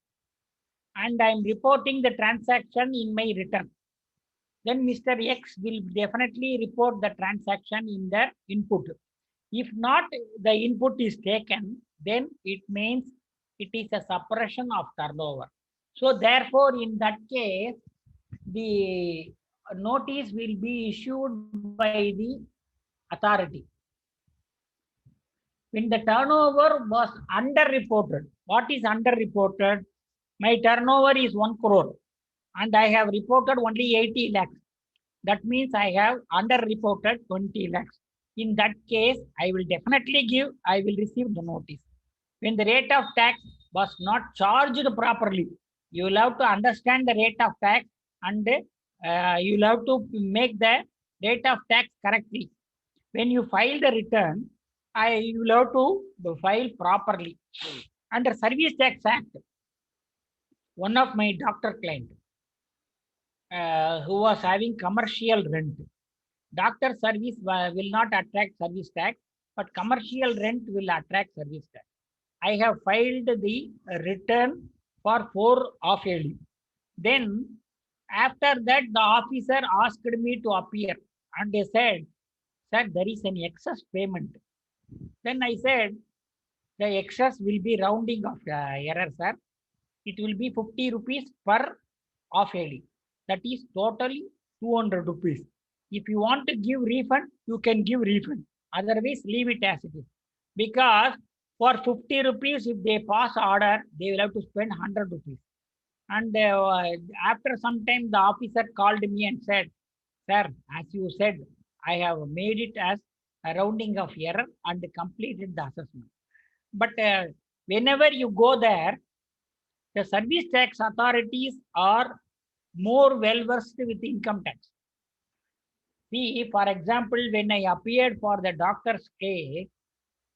and I am reporting the transaction in my return. Then Mr. X will definitely report the transaction in the input. If not, the input is taken, then it means it is a suppression of turnover. So therefore, in that case, the notice will be issued by the authority. When the turnover was underreported, what is underreported? My turnover is 1 crore and I have reported only 80 lakhs. That means I have underreported 20 lakhs. In that case, I will definitely receive the notice. When the rate of tax was not charged properly, you will have to understand the rate of tax and you will have to make the rate of tax correctly. when you file the return, you will have to file properly. Under Service Tax Act, one of my doctor client who was having commercial rent, doctor service will not attract service tax, but commercial rent will attract service tax. I have filed the return for 4 half-yearly. Then after that, the officer asked me to appear and they said, sir, there is an excess payment. Then I said, the excess will be rounding of error, sir. It will be 50 rupees per half-yearly. That is totally 200 rupees. If you want to give refund, you can give refund. Otherwise, leave it as it is. Because for 50 rupees, if they pass order, they will have to spend 100 rupees. And after some time, the officer called me and said, sir, as you said, I have made it as a rounding of error and completed the assessment. But whenever you go there, the service tax authorities are more well versed with income tax. See, for example, when I appeared for the doctor's case,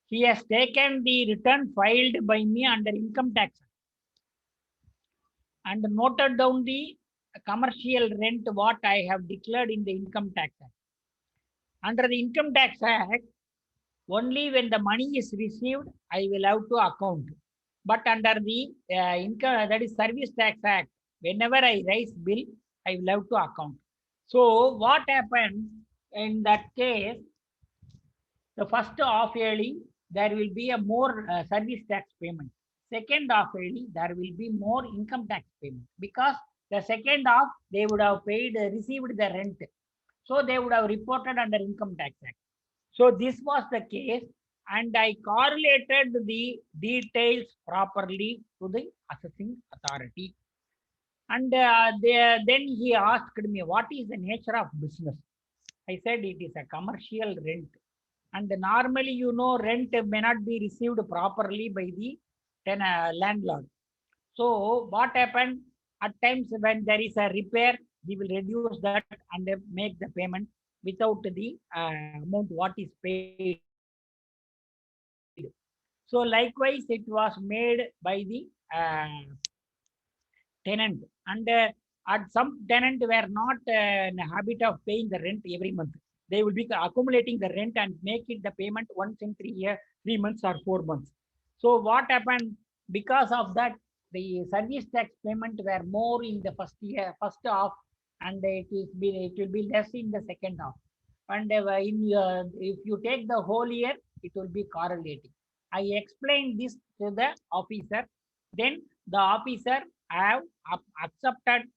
he has taken the return filed by me under income tax and noted down the commercial rent what I have declared in the income tax act. Under the income tax act, only when the money is received, I will have to account. But under the income, that is Service Tax Act, whenever I raise bill, I will have to account. So what happens in that case, the first half yearly, there will be a more service tax payment. Second half yearly, there will be more income tax payment because the second half, they would have paid, received the rent. So they would have reported under Income Tax Act. So this was the case and I correlated the details properly to the assessing authority. And then he asked me, what is the nature of business? I said, it is a commercial rent. And normally, you know, rent may not be received properly by the landlord. So what happened? At times when there is a repair, he will reduce that and make the payment without the amount what is paid. So likewise, it was made by the tenant, and some tenant were not in the habit of paying the rent every month. They will be accumulating the rent and make it the payment once in 3 months or 4 months. So what happened? Because of that, the service tax payment were more in the first half, and it will be less in the second half. And if you take the whole year, it will be correlating. I explained this to the officer. Then the officer have accepted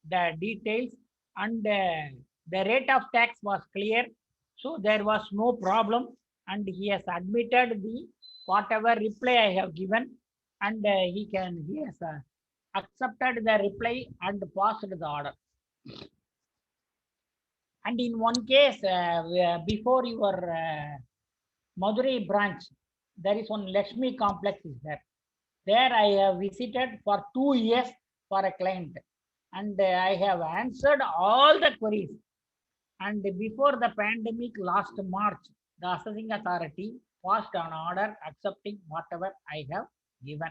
the details, and the rate of tax was clear. So there was no problem, and he has admitted the whatever reply I have given, and he has accepted the reply and passed the order. And in one case, before your Madurai branch, there is one Lakshmi complex is there. There I have visited for 2 years for a client, and I have answered all the queries. And before the pandemic last March, the assessing authority passed an order accepting whatever I have given.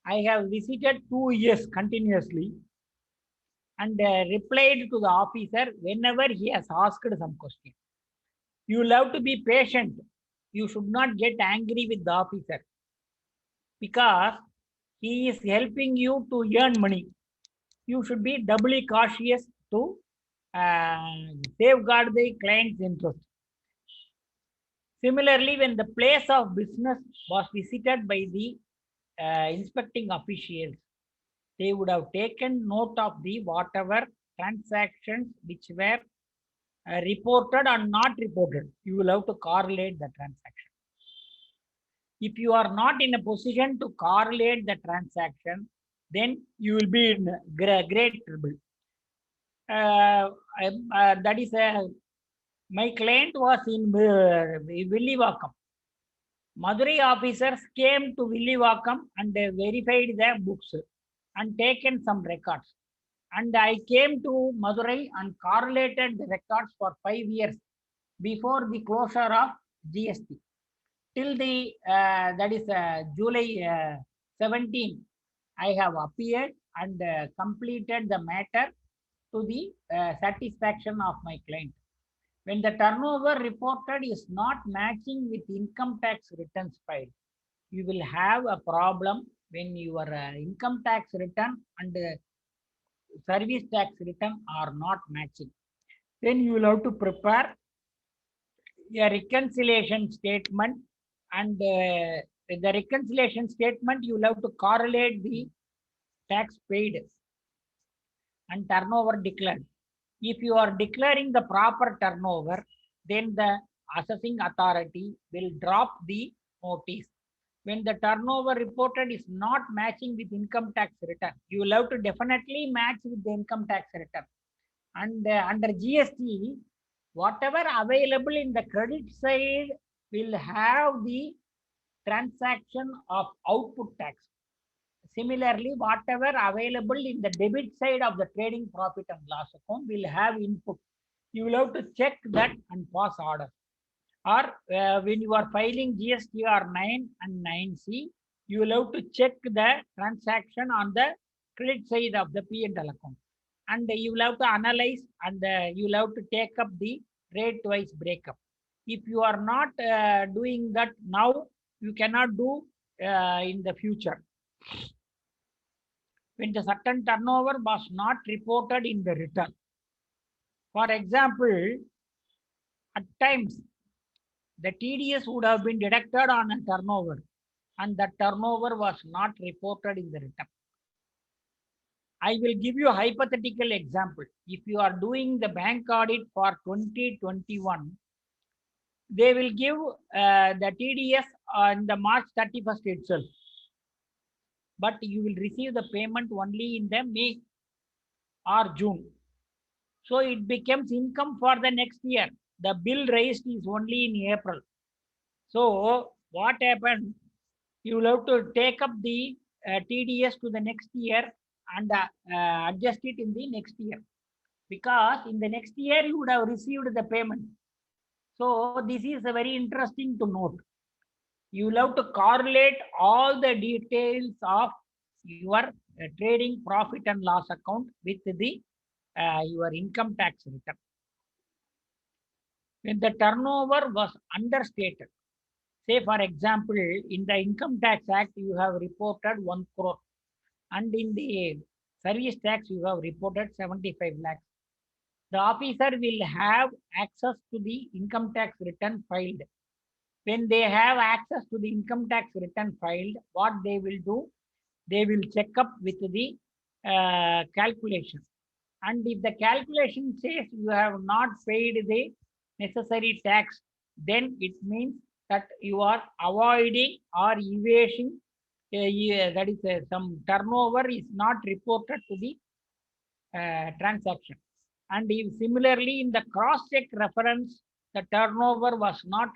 I have visited 2 years continuously and replied to the officer whenever he has asked some question. You will have to be patient. You should not get angry with the officer because he is helping you to earn money. You should be doubly cautious to safeguard the client's interest. Similarly, when the place of business was visited by the inspecting officials, they would have taken note of the whatever transactions which were reported or not reported. You will have to correlate the transaction. If you are not in a position to correlate the transaction, then you will be in great trouble. That is my client was in Villivakkam. Madurai officers came to Villivakkam and verified their books and taken some records. And I came to Madurai and correlated the records for 5 years. before the closure of GST. Till the that is July 17, I have appeared and completed the matter to the satisfaction of my client. When the turnover reported is not matching with income tax returns filed, you will have a problem when your income tax return and service tax return are not matching. Then you will have to prepare a reconciliation statement, and the reconciliation statement you will have to correlate the tax paid and turnover declared. If you are declaring the proper turnover, then the assessing authority will drop the notice. When the turnover reported is not matching with income tax return, you will have to definitely match with the income tax return. And under GST, whatever available in the credit side will have the transaction of output tax. Similarly, whatever available in the debit side of the trading profit and loss account will have input. You will have to check that and pass order. Or when you are filing GSTR 9 and 9C, you will have to check the transaction on the credit side of the P&L account. And you will have to analyze, and you will have to take up the rate-wise breakup. If you are not doing that now, you cannot do in the future. When the certain turnover was not reported in the return. For example, at times the TDS would have been deducted on a turnover, and that turnover was not reported in the return. I will give you a hypothetical example. If you are doing the bank audit for 2021, they will give the TDS on the March 31st itself, but you will receive the payment only in the May or June. So it becomes income for the next year. The bill raised is only in April. So what happened? You will have to take up the TDS to the next year and adjust it in the next year, because in the next year you would have received the payment. So this is a very interesting to note. You will have to correlate all the details of your trading profit and loss account with the your income tax return. When the turnover was understated, say for example, in the Income Tax Act, you have reported 1 crore, and in the service tax, you have reported 75 lakhs. The officer will have access to the income tax return filed. When they have access to the income tax return filed, what they will do? They will check up with the calculation. And if the calculation says you have not paid the necessary tax, then it means that you are avoiding or evading, that is some turnover is not reported to the transaction. And if similarly in the cross-check reference, the turnover was not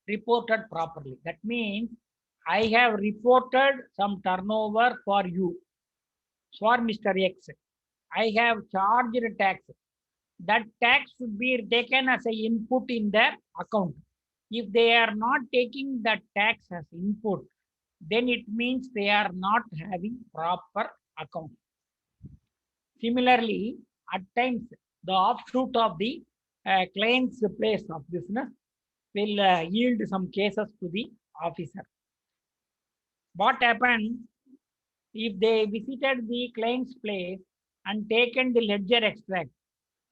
reported properly. That means I have reported some turnover for you, for Mr. X. I have charged tax. That tax should be taken as an input in their account. If they are not taking that tax as input, then it means they are not having proper account. Similarly, at times the offshoot of the client's place of business will yield some cases to the officer. What happened if they visited the client's place and taken the ledger extract,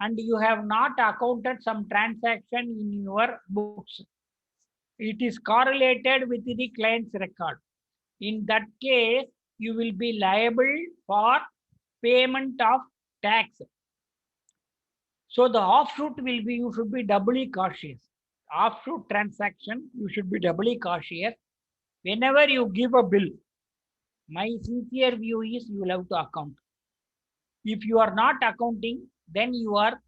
and you have not accounted some transaction in your books? It is correlated with the client's record. In that case, you will be liable for payment of tax. So the offshoot will be, you should be doubly cautious. Offshoot transaction, you should be doubly cautious. Whenever you give a bill, my sincere view is you will have to account. If you are not accounting, then you are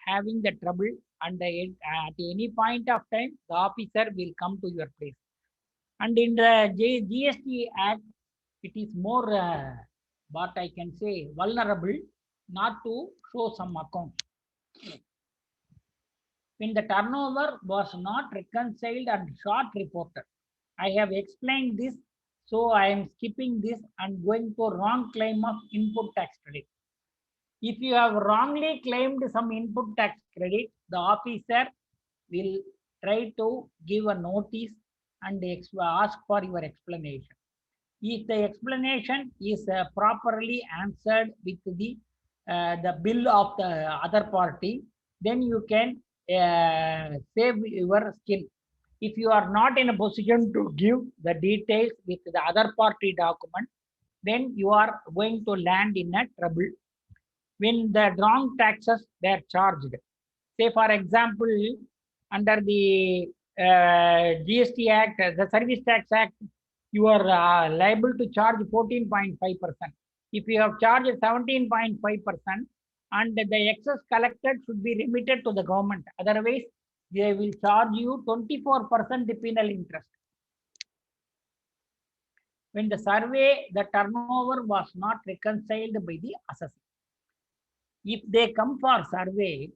having the trouble, and at any point of time, the officer will come to your place. And in the GST Act, it is more, what I can say, vulnerable not to show some account. when the turnover was not reconciled and short reported. I have explained this, so I am skipping this and going to wrong claim of input tax credit. If you have wrongly claimed some input tax credit, the officer will try to give a notice and ask for your explanation. If the explanation is properly answered with the bill of the other party, then you can save your skill. If you are not in a position to give the details with the other party document, then you are going to land in a trouble when the wrong taxes were charged. Say, for example, under the GST Act, the Service Tax Act, you are liable to charge 14.5%. If you have charged 17.5%, and the excess collected should be remitted to the government. Otherwise, they will charge you 24% penal interest. When the survey, the turnover was not reconciled by the assessor. If they come for survey,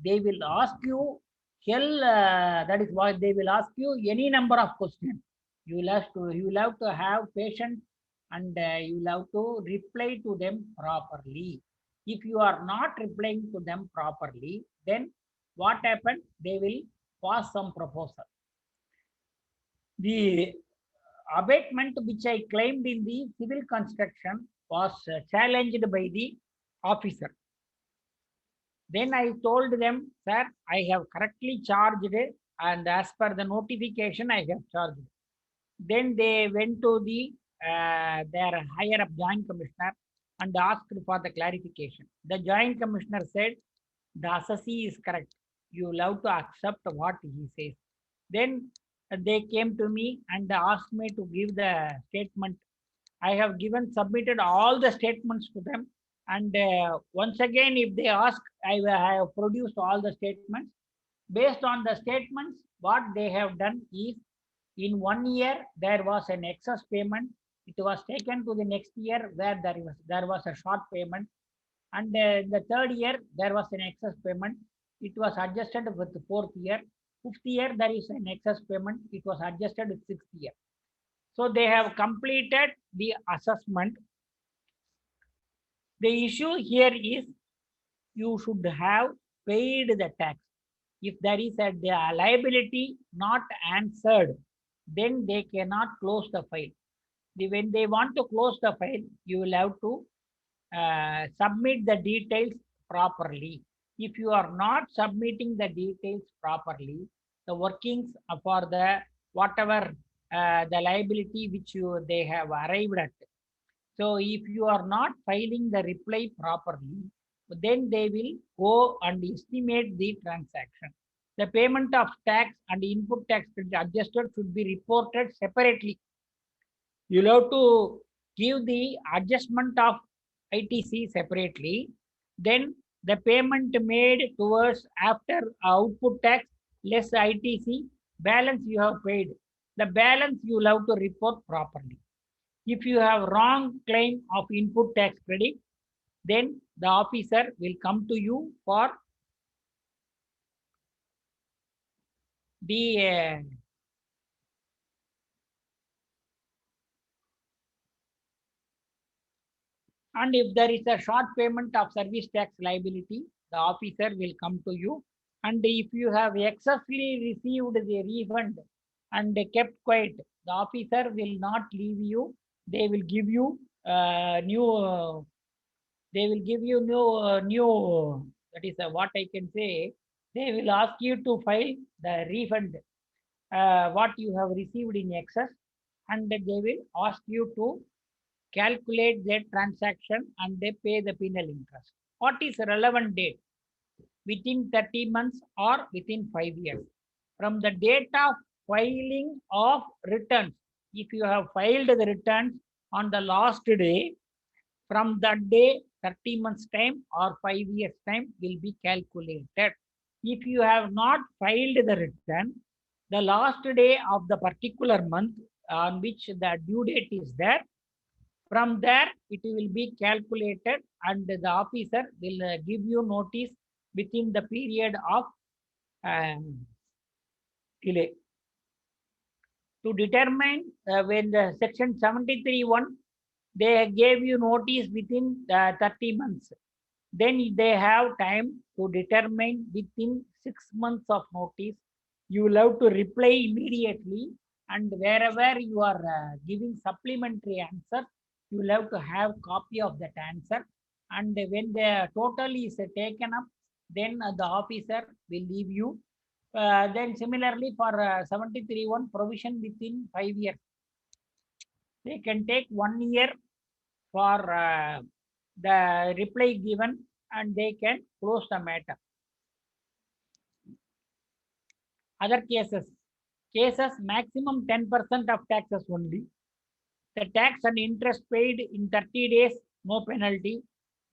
they will ask you that is why they will ask you any number of questions. You will have to have patience, and you will have to reply to them properly. If you are not replying to them properly, then what happens? They will pass some proposal. The abatement which I claimed in the civil construction was challenged by the officer. Then I told them, sir, I have correctly charged it, and as per the notification, I have charged it. Then they went to their higher up joint commissioner and asked for the clarification. The joint commissioner said, the assessee is correct. You will have to accept what he says. Then they came to me and asked me to give the statement. I have submitted all the statements to them. And once again, if they ask, I have produced all the statements. Based on the statements, what they have done is, in 1 year, there was an excess payment. It was taken to the next year where there was a short payment. And the third year, there was an excess payment. It was adjusted with the fourth year. Fifth year, there is an excess payment. It was adjusted with sixth year. So they have completed the assessment. The issue here is you should have paid the tax. If there is a liability not answered, then they cannot close the file. When they want to close the file, you will have to submit the details properly. If you are not submitting the details properly, the workings for the whatever the liability which they have arrived at. So if you are not filing the reply properly, then they will go and estimate the transaction. The payment of tax and input tax adjusted should be reported separately. You'll have to give the adjustment of ITC separately. Then the payment made towards after output tax less ITC, balance you have paid. The balance you will have to report properly. If you have wrong claim of input tax credit, then the officer will come to you for the and if there is a short payment of service tax liability, the officer will come to you. And if you have excessively received the refund and kept quiet, the officer will not leave you. They will give you new. They will give you new. That is what I can say. They will ask you to file the refund what you have received in excess, and they will ask you to calculate their transaction and they pay the penal interest. What is relevant date? Within 30 months or within 5 years. From the date of filing of returns, if you have filed the returns on the last day, from that day, 30 months time or 5 years time will be calculated. If you have not filed the return, the last day of the particular month on which the due date is there, from there it will be calculated and the officer will give you notice within the period of delay. To determine when the section 73(1), they gave you notice within 30 months. Then they have time to determine within 6 months of notice. You will have to reply immediately, and wherever you are giving supplementary answer, you will have to have copy of that answer. And when the total is taken up, then the officer will leave you. Then similarly for 73(1), provision within 5 years. They can take 1 year for the reply given, and they can close the matter. Other cases maximum 10% of taxes only. The tax and interest paid in 30 days, no penalty.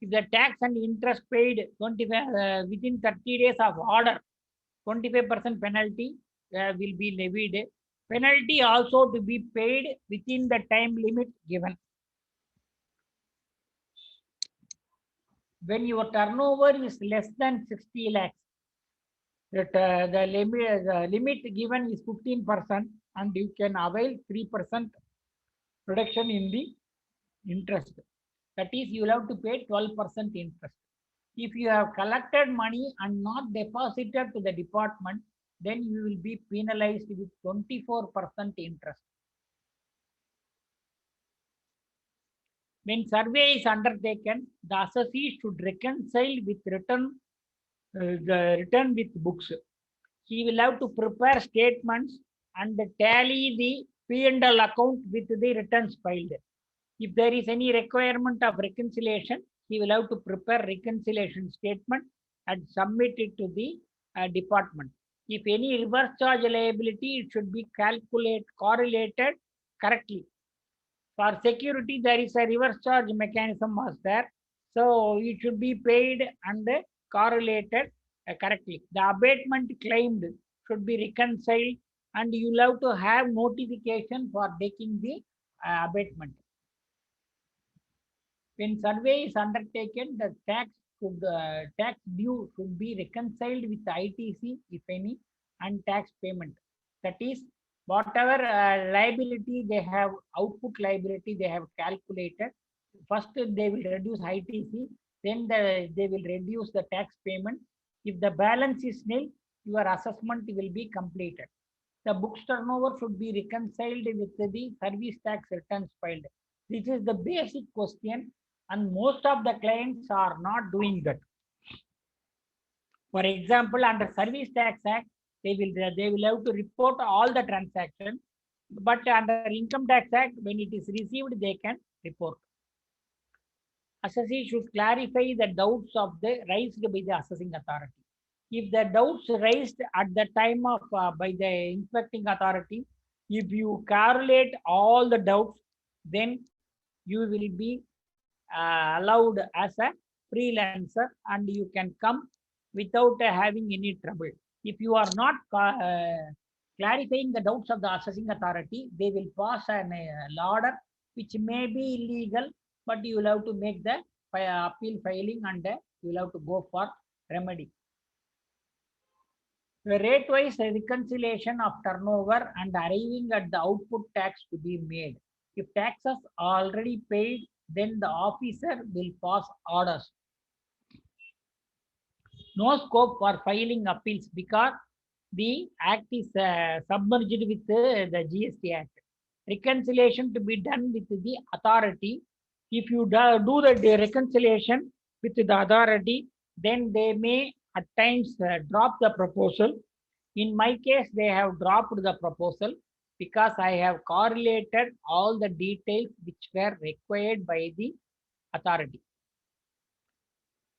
If the tax and interest paid 25 within 30 days of order, 25% penalty will be levied. Penalty also to be paid within the time limit given. When your turnover is less than 60 lakhs, the limit given is 15%, and you can avail 3% reduction in the interest. That is, you will have to pay 12% interest. If you have collected money and not deposited to the department, then you will be penalized with 24% interest. When survey is undertaken, the assessee should reconcile with return with books. He will have to prepare statements and tally the P&L account with the returns filed. If there is any requirement of reconciliation, he will have to prepare reconciliation statement and submit it to the department. If any reverse charge liability, it should be correlated correctly. For security, there is a reverse charge mechanism was there. So it should be paid and correlated correctly. The abatement claimed should be reconciled, and you will have to have notification for taking the abatement. When survey is undertaken, the tax due should be reconciled with ITC, if any, and tax payment. That is, whatever liability they have, output liability they have calculated, first they will reduce ITC, then they will reduce the tax payment. If the balance is nil, your assessment will be completed. The books turnover should be reconciled with the service tax returns filed. This is the basic question, and most of the clients are not doing that. For example, under Service Tax Act, they will have to report all the transactions, but under Income Tax Act, when it is received, they can report. Assessee should clarify the doubts of the raised by the assessing authority. If the doubts raised at the time of by the inspecting authority, if you correlate all the doubts, then you will be allowed as a freelancer, and you can come without having any trouble. If you are not clarifying the doubts of the assessing authority, they will pass an order which may be illegal, but you will have to make the appeal filing, and you will have to go for remedy. The rate-wise reconciliation of turnover and arriving at the output tax to be made. If taxes are already paid, then the officer will pass orders. No scope for filing appeals because the act is submerged with the GST Act. Reconciliation to be done with the authority. If you do the reconciliation with the authority, then they may at times drop the proposal. In my case, they have dropped the proposal because I have correlated all the details which were required by the authority.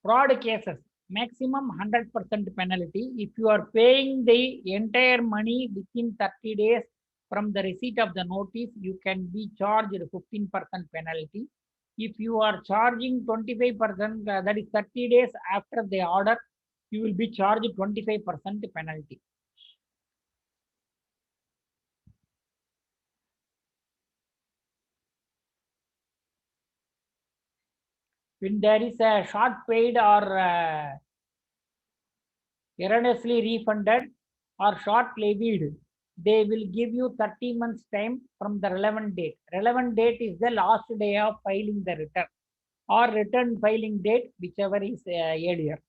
Fraud cases, maximum 100% penalty. If you are paying the entire money within 30 days from the receipt of the notice, you can be charged 15% penalty. If you are charging 25%, that is 30 days after the order, you will be charged 25% penalty. When there is a short paid or erroneously refunded, or short levied, they will give you 30 months time from the relevant date. Relevant date is the last day of filing the return or return filing date, whichever is earlier.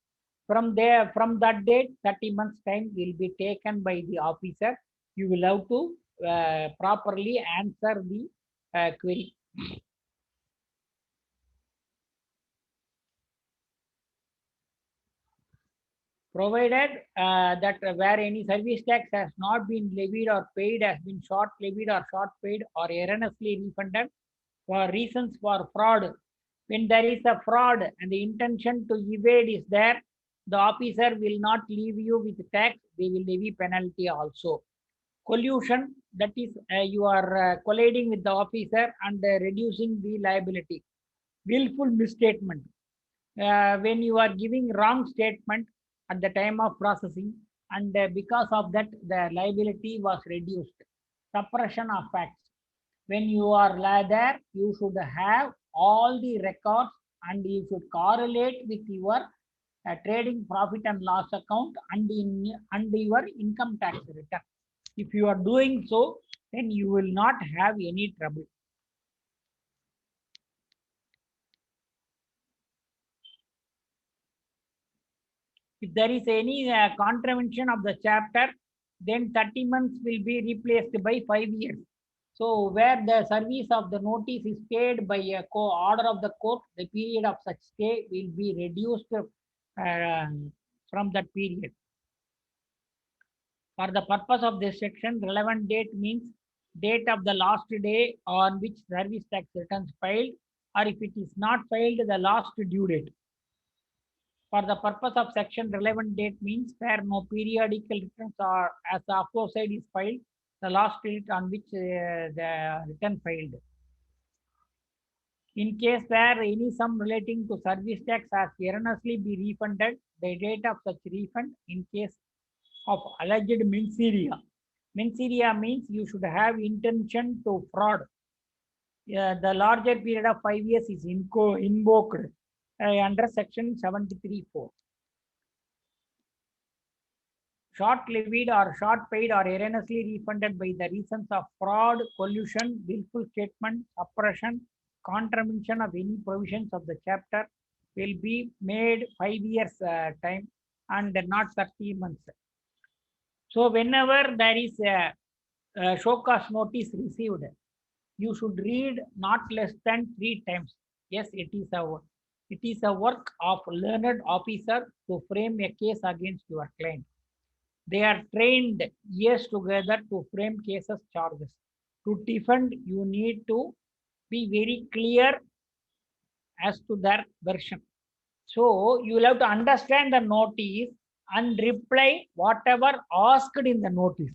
From there, from that date, 30 months time will be taken by the officer. You will have to properly answer the query. Provided that where any service tax has not been levied or paid, has been short levied or short paid or erroneously refunded for reasons for fraud. When there is a fraud and the intention to evade is there, the officer will not leave you with tax, they will levy penalty also. Collusion, that is you are colliding with the officer and reducing the liability. Willful misstatement, when you are giving wrong statement at the time of processing, and because of that the liability was reduced. Suppression of facts, when you are there, you should have all the records and you should correlate with your trading profit and loss account and your income tax return. If you are doing so, then you will not have any trouble. If there is any contravention of the chapter, then 30 months will be replaced by 5 years. So where the service of the notice is stayed by a order of the court, the period of such stay will be reduced from that period. For the purpose of this section, relevant date means date of the last day on which service tax returns filed, or if it is not filed, the last due date. For the purpose of section, relevant date means where no periodical returns are as the aforesaid is filed, the last date on which the return filed. In case where any sum relating to service tax has erroneously be refunded, the date of such refund in case of alleged menseria. Menseria means you should have intention to fraud. The larger period of 5 years is invoked under section 73(4). Short levied or short paid or erroneously refunded by the reasons of fraud, collusion, willful statement, suppression, contravention of any provisions of the chapter will be made 5 years time and not 30 months. So whenever there is a show cause notice received, you should read not less than 3 times. Yes, it is a work of learned officer to frame a case against your client. They are trained years together to frame cases charges. To defend, you need to be very clear as to their version. So you will have to understand the notice and reply whatever asked in the notice.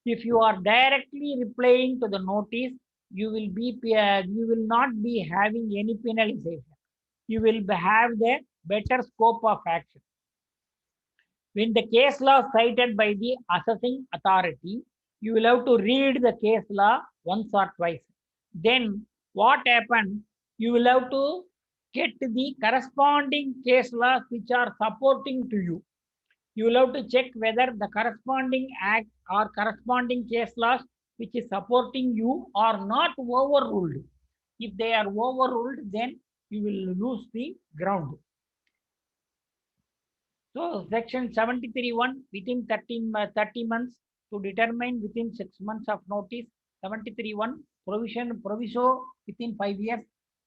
If you are directly replying to the notice, you will not be having any penalization. You will have the better scope of action. When the case law cited by the assessing authority, you will have to read the case law once or twice. Then what happens? You will have to get the corresponding case laws which are supporting to you. You will have to check whether the corresponding act or corresponding case laws which is supporting you are not overruled. If they are overruled, then you will lose the ground. So section 73(1) within 30 months to determine within 6 months of notice. 73(1) proviso within 5 years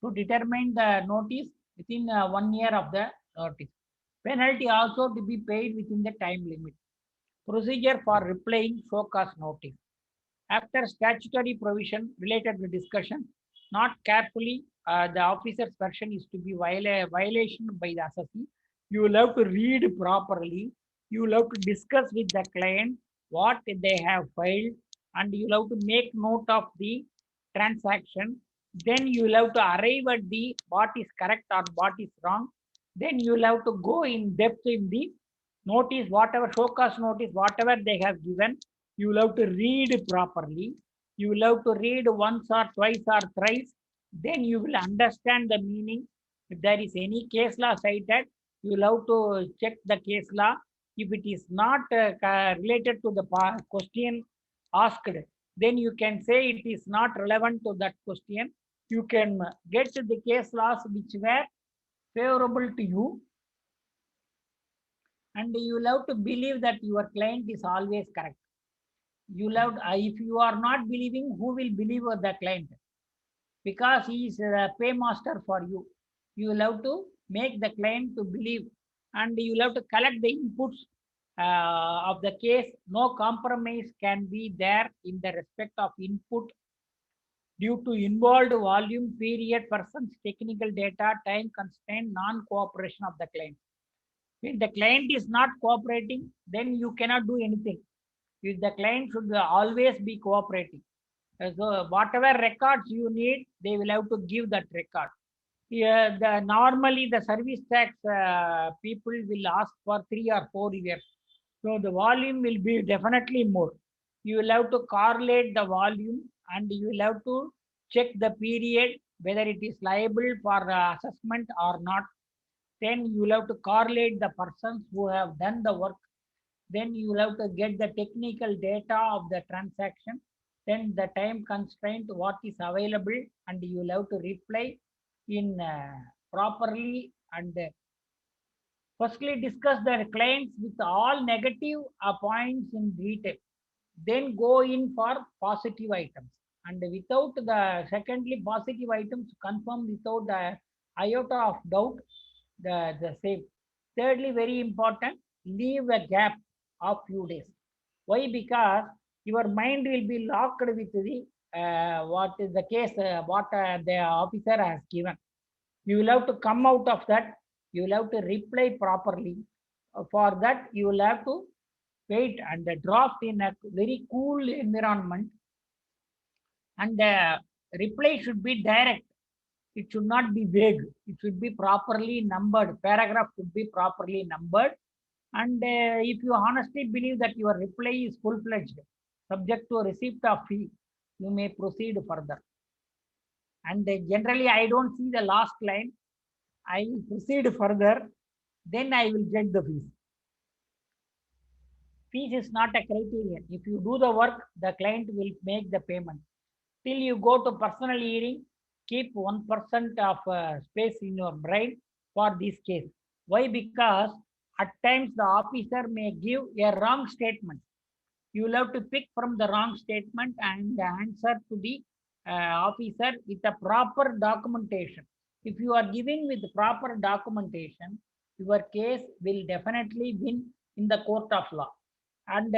to determine the notice within 1 year of the notice. Penalty also to be paid within the time limit. Procedure for replying show cause notice. After statutory provision related to discussion, not carefully, the officer's version is to be violation by the assessee. You will have to read properly. You will have to discuss with the client what they have filed, and you will have to make note of the transaction. Then you will have to arrive at the what is correct or what is wrong. Then you will have to go in depth in the notice, whatever show cause notice, whatever they have given, you will have to read properly. You will have to read once or twice or thrice. Then you will understand the meaning. If there is any case law cited, you will have to check the case law If it is not related to the question asked, then you can say it is not relevant to that question. You can get the case laws which were favorable to you, and you will have to believe that your client is always correct. You will have, if you are not believing, who will believe the client? Because he is a paymaster for you. You will have to make the client to believe, and you will have to collect the inputs of the case. No compromise can be there in the respect of input due to involved volume, period, persons, technical data, time constraint, non-cooperation of the client. If the client is not cooperating, then you cannot do anything. If the client should always be cooperating. So whatever records you need, they will have to give that record. Yeah, normally the service tax people will ask for 3 or 4 years. So the volume will be definitely more. You will have to correlate the volume, and you will have to check the period, whether it is liable for assessment or not. Then you will have to correlate the persons who have done the work. Then you will have to get the technical data of the transaction. Then the time constraint, what is available, and you will have to reply in properly, and firstly discuss the claims with all negative points in detail. Then go in for positive items. And without the secondly positive items, confirm without the iota of doubt the same. Thirdly, very important, leave a gap of few days. Why? Because your mind will be locked with the what is the case, what the officer has given. You will have to come out of that. You will have to reply properly. For that, you will have to wait and draft in a very cool environment, and the reply should be direct. It should not be vague. It should be properly numbered. Paragraph should be properly numbered. And if you honestly believe that your reply is full-fledged, subject to receipt of fee, you may proceed further. And generally, I don't see the last line. I will proceed further, then I will get the fees. Fees is not a criterion. If you do the work, the client will make the payment. Till you go to personal hearing, keep 1% of space in your brain for this case. Why? Because at times the officer may give a wrong statement. You will have to pick from the wrong statement and answer to the officer with a proper documentation. If you are giving with proper documentation, your case will definitely win in the court of law. And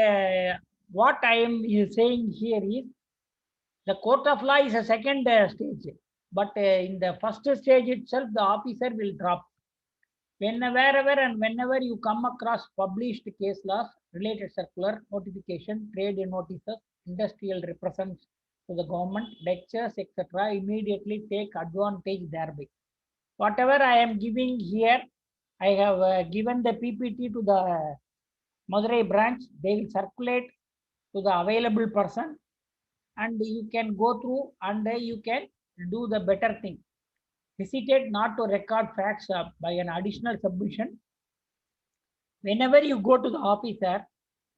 what I am saying here is, the court of law is a second stage, but in the first stage itself, the officer will drop. Wherever and whenever you come across published case laws, related circular, notification, trade notices, industrial represents to the government, lectures, etc., immediately take advantage thereby. Whatever I am giving here, I have given the PPT to the Madurai branch. They will circulate to the available person, and you can go through and you can do the better thing. Hesitate not to record facts by an additional submission. Whenever you go to the officer,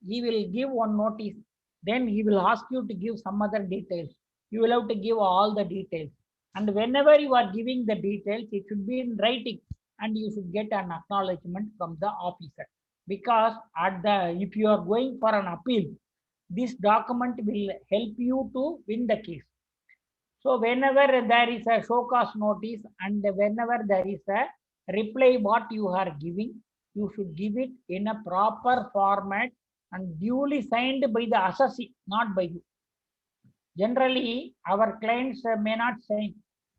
he will give one notice, then he will ask you to give some other details. You will have to give all the details. And whenever you are giving the details, it should be in writing, and you should get an acknowledgement from the officer. Because if you are going for an appeal, this document will help you to win the case. So whenever there is a show cause notice and whenever there is a reply what you are giving, you should give it in a proper format and duly signed by the assessee, not by you. Generally, our clients may not sign.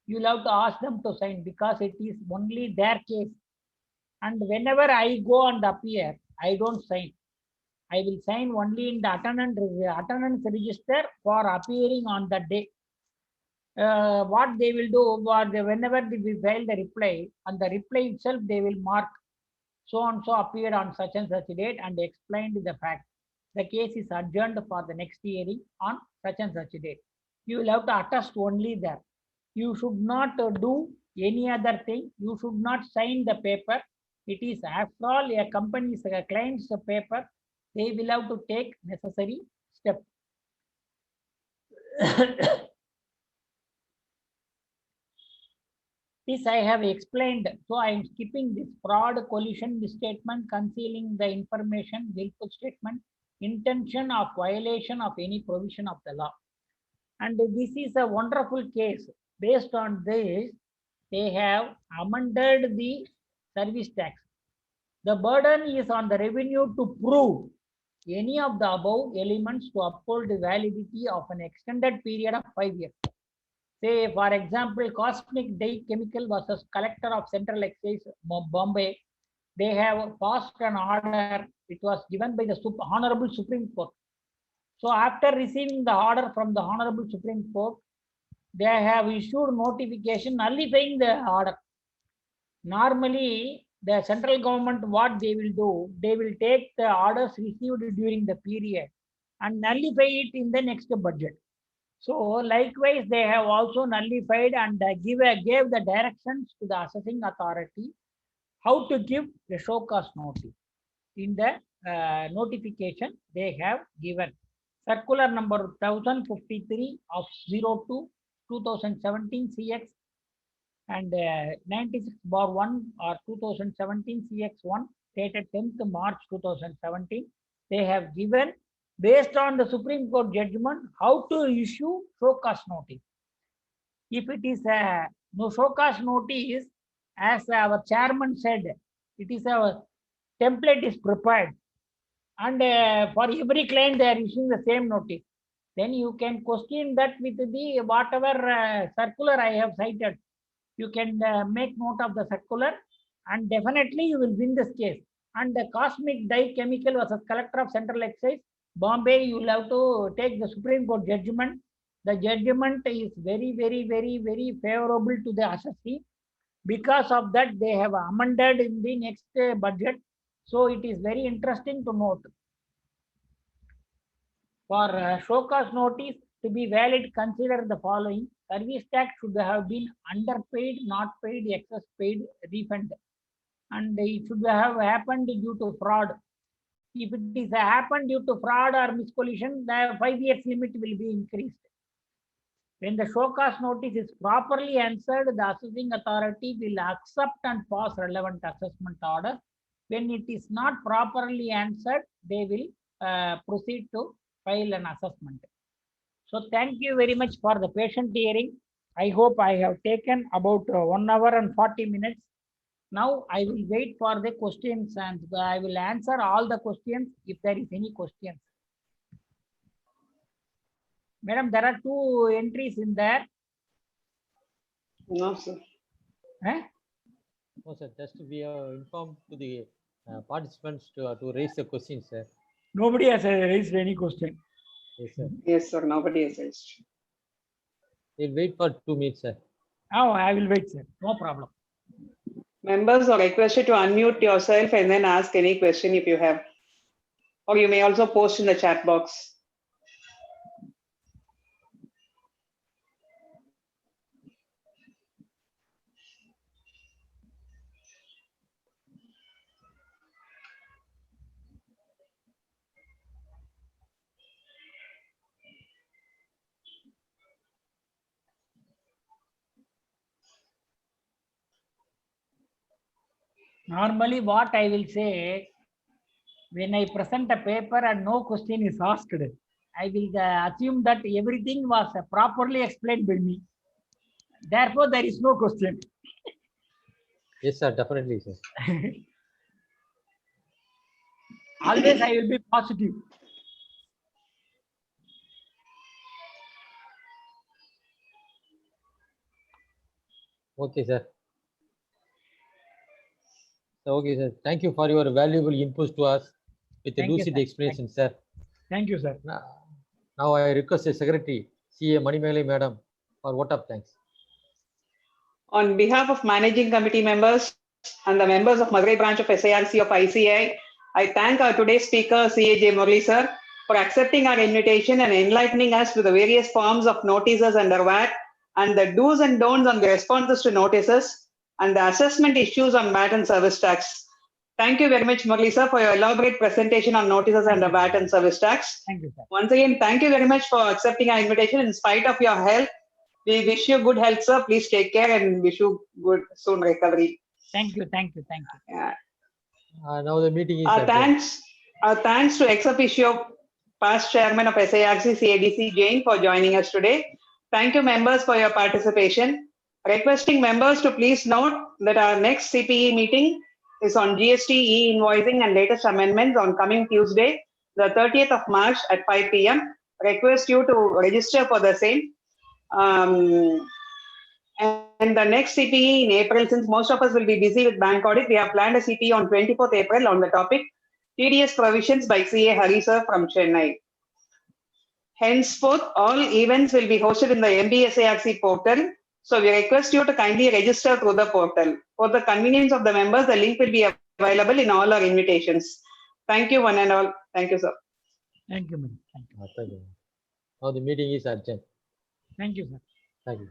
You'll have to ask them to sign because it is only their case. And whenever I go and appear, I don't sign. I will sign only in the attendance register for appearing on the day. What they will do, whenever we file the reply, on the reply itself, they will mark so and so appeared on such and such date and explained the fact. The case is adjourned for the next hearing on such and such date. You will have to attest only there. You should not do any other thing. You should not sign the paper. It is after all a company's client's paper. They will have to take necessary steps. This I have explained, so I am skipping this fraud, collusion, misstatement, concealing the information, willful statement, intention of violation of any provision of the law. And this is a wonderful case. Based on this, they have amended the service tax. The burden is on the revenue to prove any of the above elements to uphold the validity of an extended period of 5 years. Say, for example, Cosmic Dye Chemical versus Collector of Central Excise, Bombay. They have passed an order. It was given by the Honorable Supreme Court. So after receiving the order from the Honorable Supreme Court, they have issued notification nullifying the order. Normally, the central government, what they will do, they will take the orders received during the period and nullify it in the next budget. So likewise, they have also nullified and gave the directions to the assessing authority how to give the show cause notice. In the notification, they have given circular number 1053 of 02/2017 CX and 96/1 or 2017 CX1 dated 10th March 2017. They have given, based on the Supreme Court judgment, how to issue show cause notice. If it is a no show cause notice, as our chairman said, it is a template is prepared, and for every client they are issuing the same notice. Then you can question that with the whatever circular I have cited. You can make note of the circular, and definitely you will win this case. And the Cosmic Dye Chemical versus Collector of Central Excise, Bombay, you will have to take the Supreme Court judgment. The judgment is very, very, very, very favorable to the assessee. Because of that, they have amended in the next budget. So it is very interesting to note. For show cause notice to be valid, consider the following. Service tax should have been underpaid, not paid, excess paid, refund. And it should have happened due to fraud. If it is happened due to fraud or miscollusion, the 5 years limit will be increased. When the show cause notice is properly answered, the assessing authority will accept and pass relevant assessment order. When it is not properly answered, they will proceed to file an assessment. So thank you very much for the patient hearing. I hope I have taken about 1 hour and 40 minutes. Now I will wait for the questions and I will answer all the questions if there is any questions. Madam, there are 2 entries in there. No, sir. Eh? No, sir. Just we have informed to the participants to raise the questions, sir. Nobody has raised any question. Yes, sir. Yes, sir. Nobody has raised. We'll wait for 2 minutes, sir. Oh, I will wait, sir. No problem. Members are requested to unmute yourself and then ask any question if you have. Or you may also post in the chat box. Normally, what I will say, when I present a paper and no question is asked, I will assume that everything was properly explained by me. Therefore, there is no question. Yes, sir. Definitely, sir. Always I will be positive. Okay, sir. Okay, sir. Thank you for your valuable inputs to us with a Thank you, lucid sir. explanation, sir. Thank you, sir. Now I request the Secretary, CA Manimelai Madam, for vote of thanks. On behalf of managing committee members and the members of Madurai branch of SIRC of ICAI, I thank our today's speaker, CA J. Murali sir, for accepting our invitation and enlightening us with the various forms of notices under VAT and the do's and don'ts on the responses to notices and the assessment issues on VAT and service tax. Thank you very much, Murali sir, for your elaborate presentation on notices and the VAT and service tax. Thank you, sir. Once again, thank you very much for accepting our invitation. In spite of your health, we wish you good health, sir. Please take care and wish you good soon recovery. Thank you. Thank you. Thank you. Yeah. Now the meeting is Our adjourned. thanks to ex officio past chairman of SIRC CADC Jain for joining us today. Thank you members for your participation. Requesting members to please note that our next CPE meeting is on GST e-invoicing and latest amendments on coming Tuesday, the 30th of March at 5 p.m. Request you to register for the same. And the next CPE in April, since most of us will be busy with bank audit, we have planned a CPE on 24th April on the topic TDS provisions by CA Hari sir from Chennai. Henceforth, all events will be hosted in the MBSARC portal. So we request you to kindly register through the portal. For the convenience of the members, the link will be available in all our invitations. Thank you one and all. Thank you, sir. Thank you, madam. Thank you. Thank you. Now the meeting is adjourned. Thank you, sir. Thank you.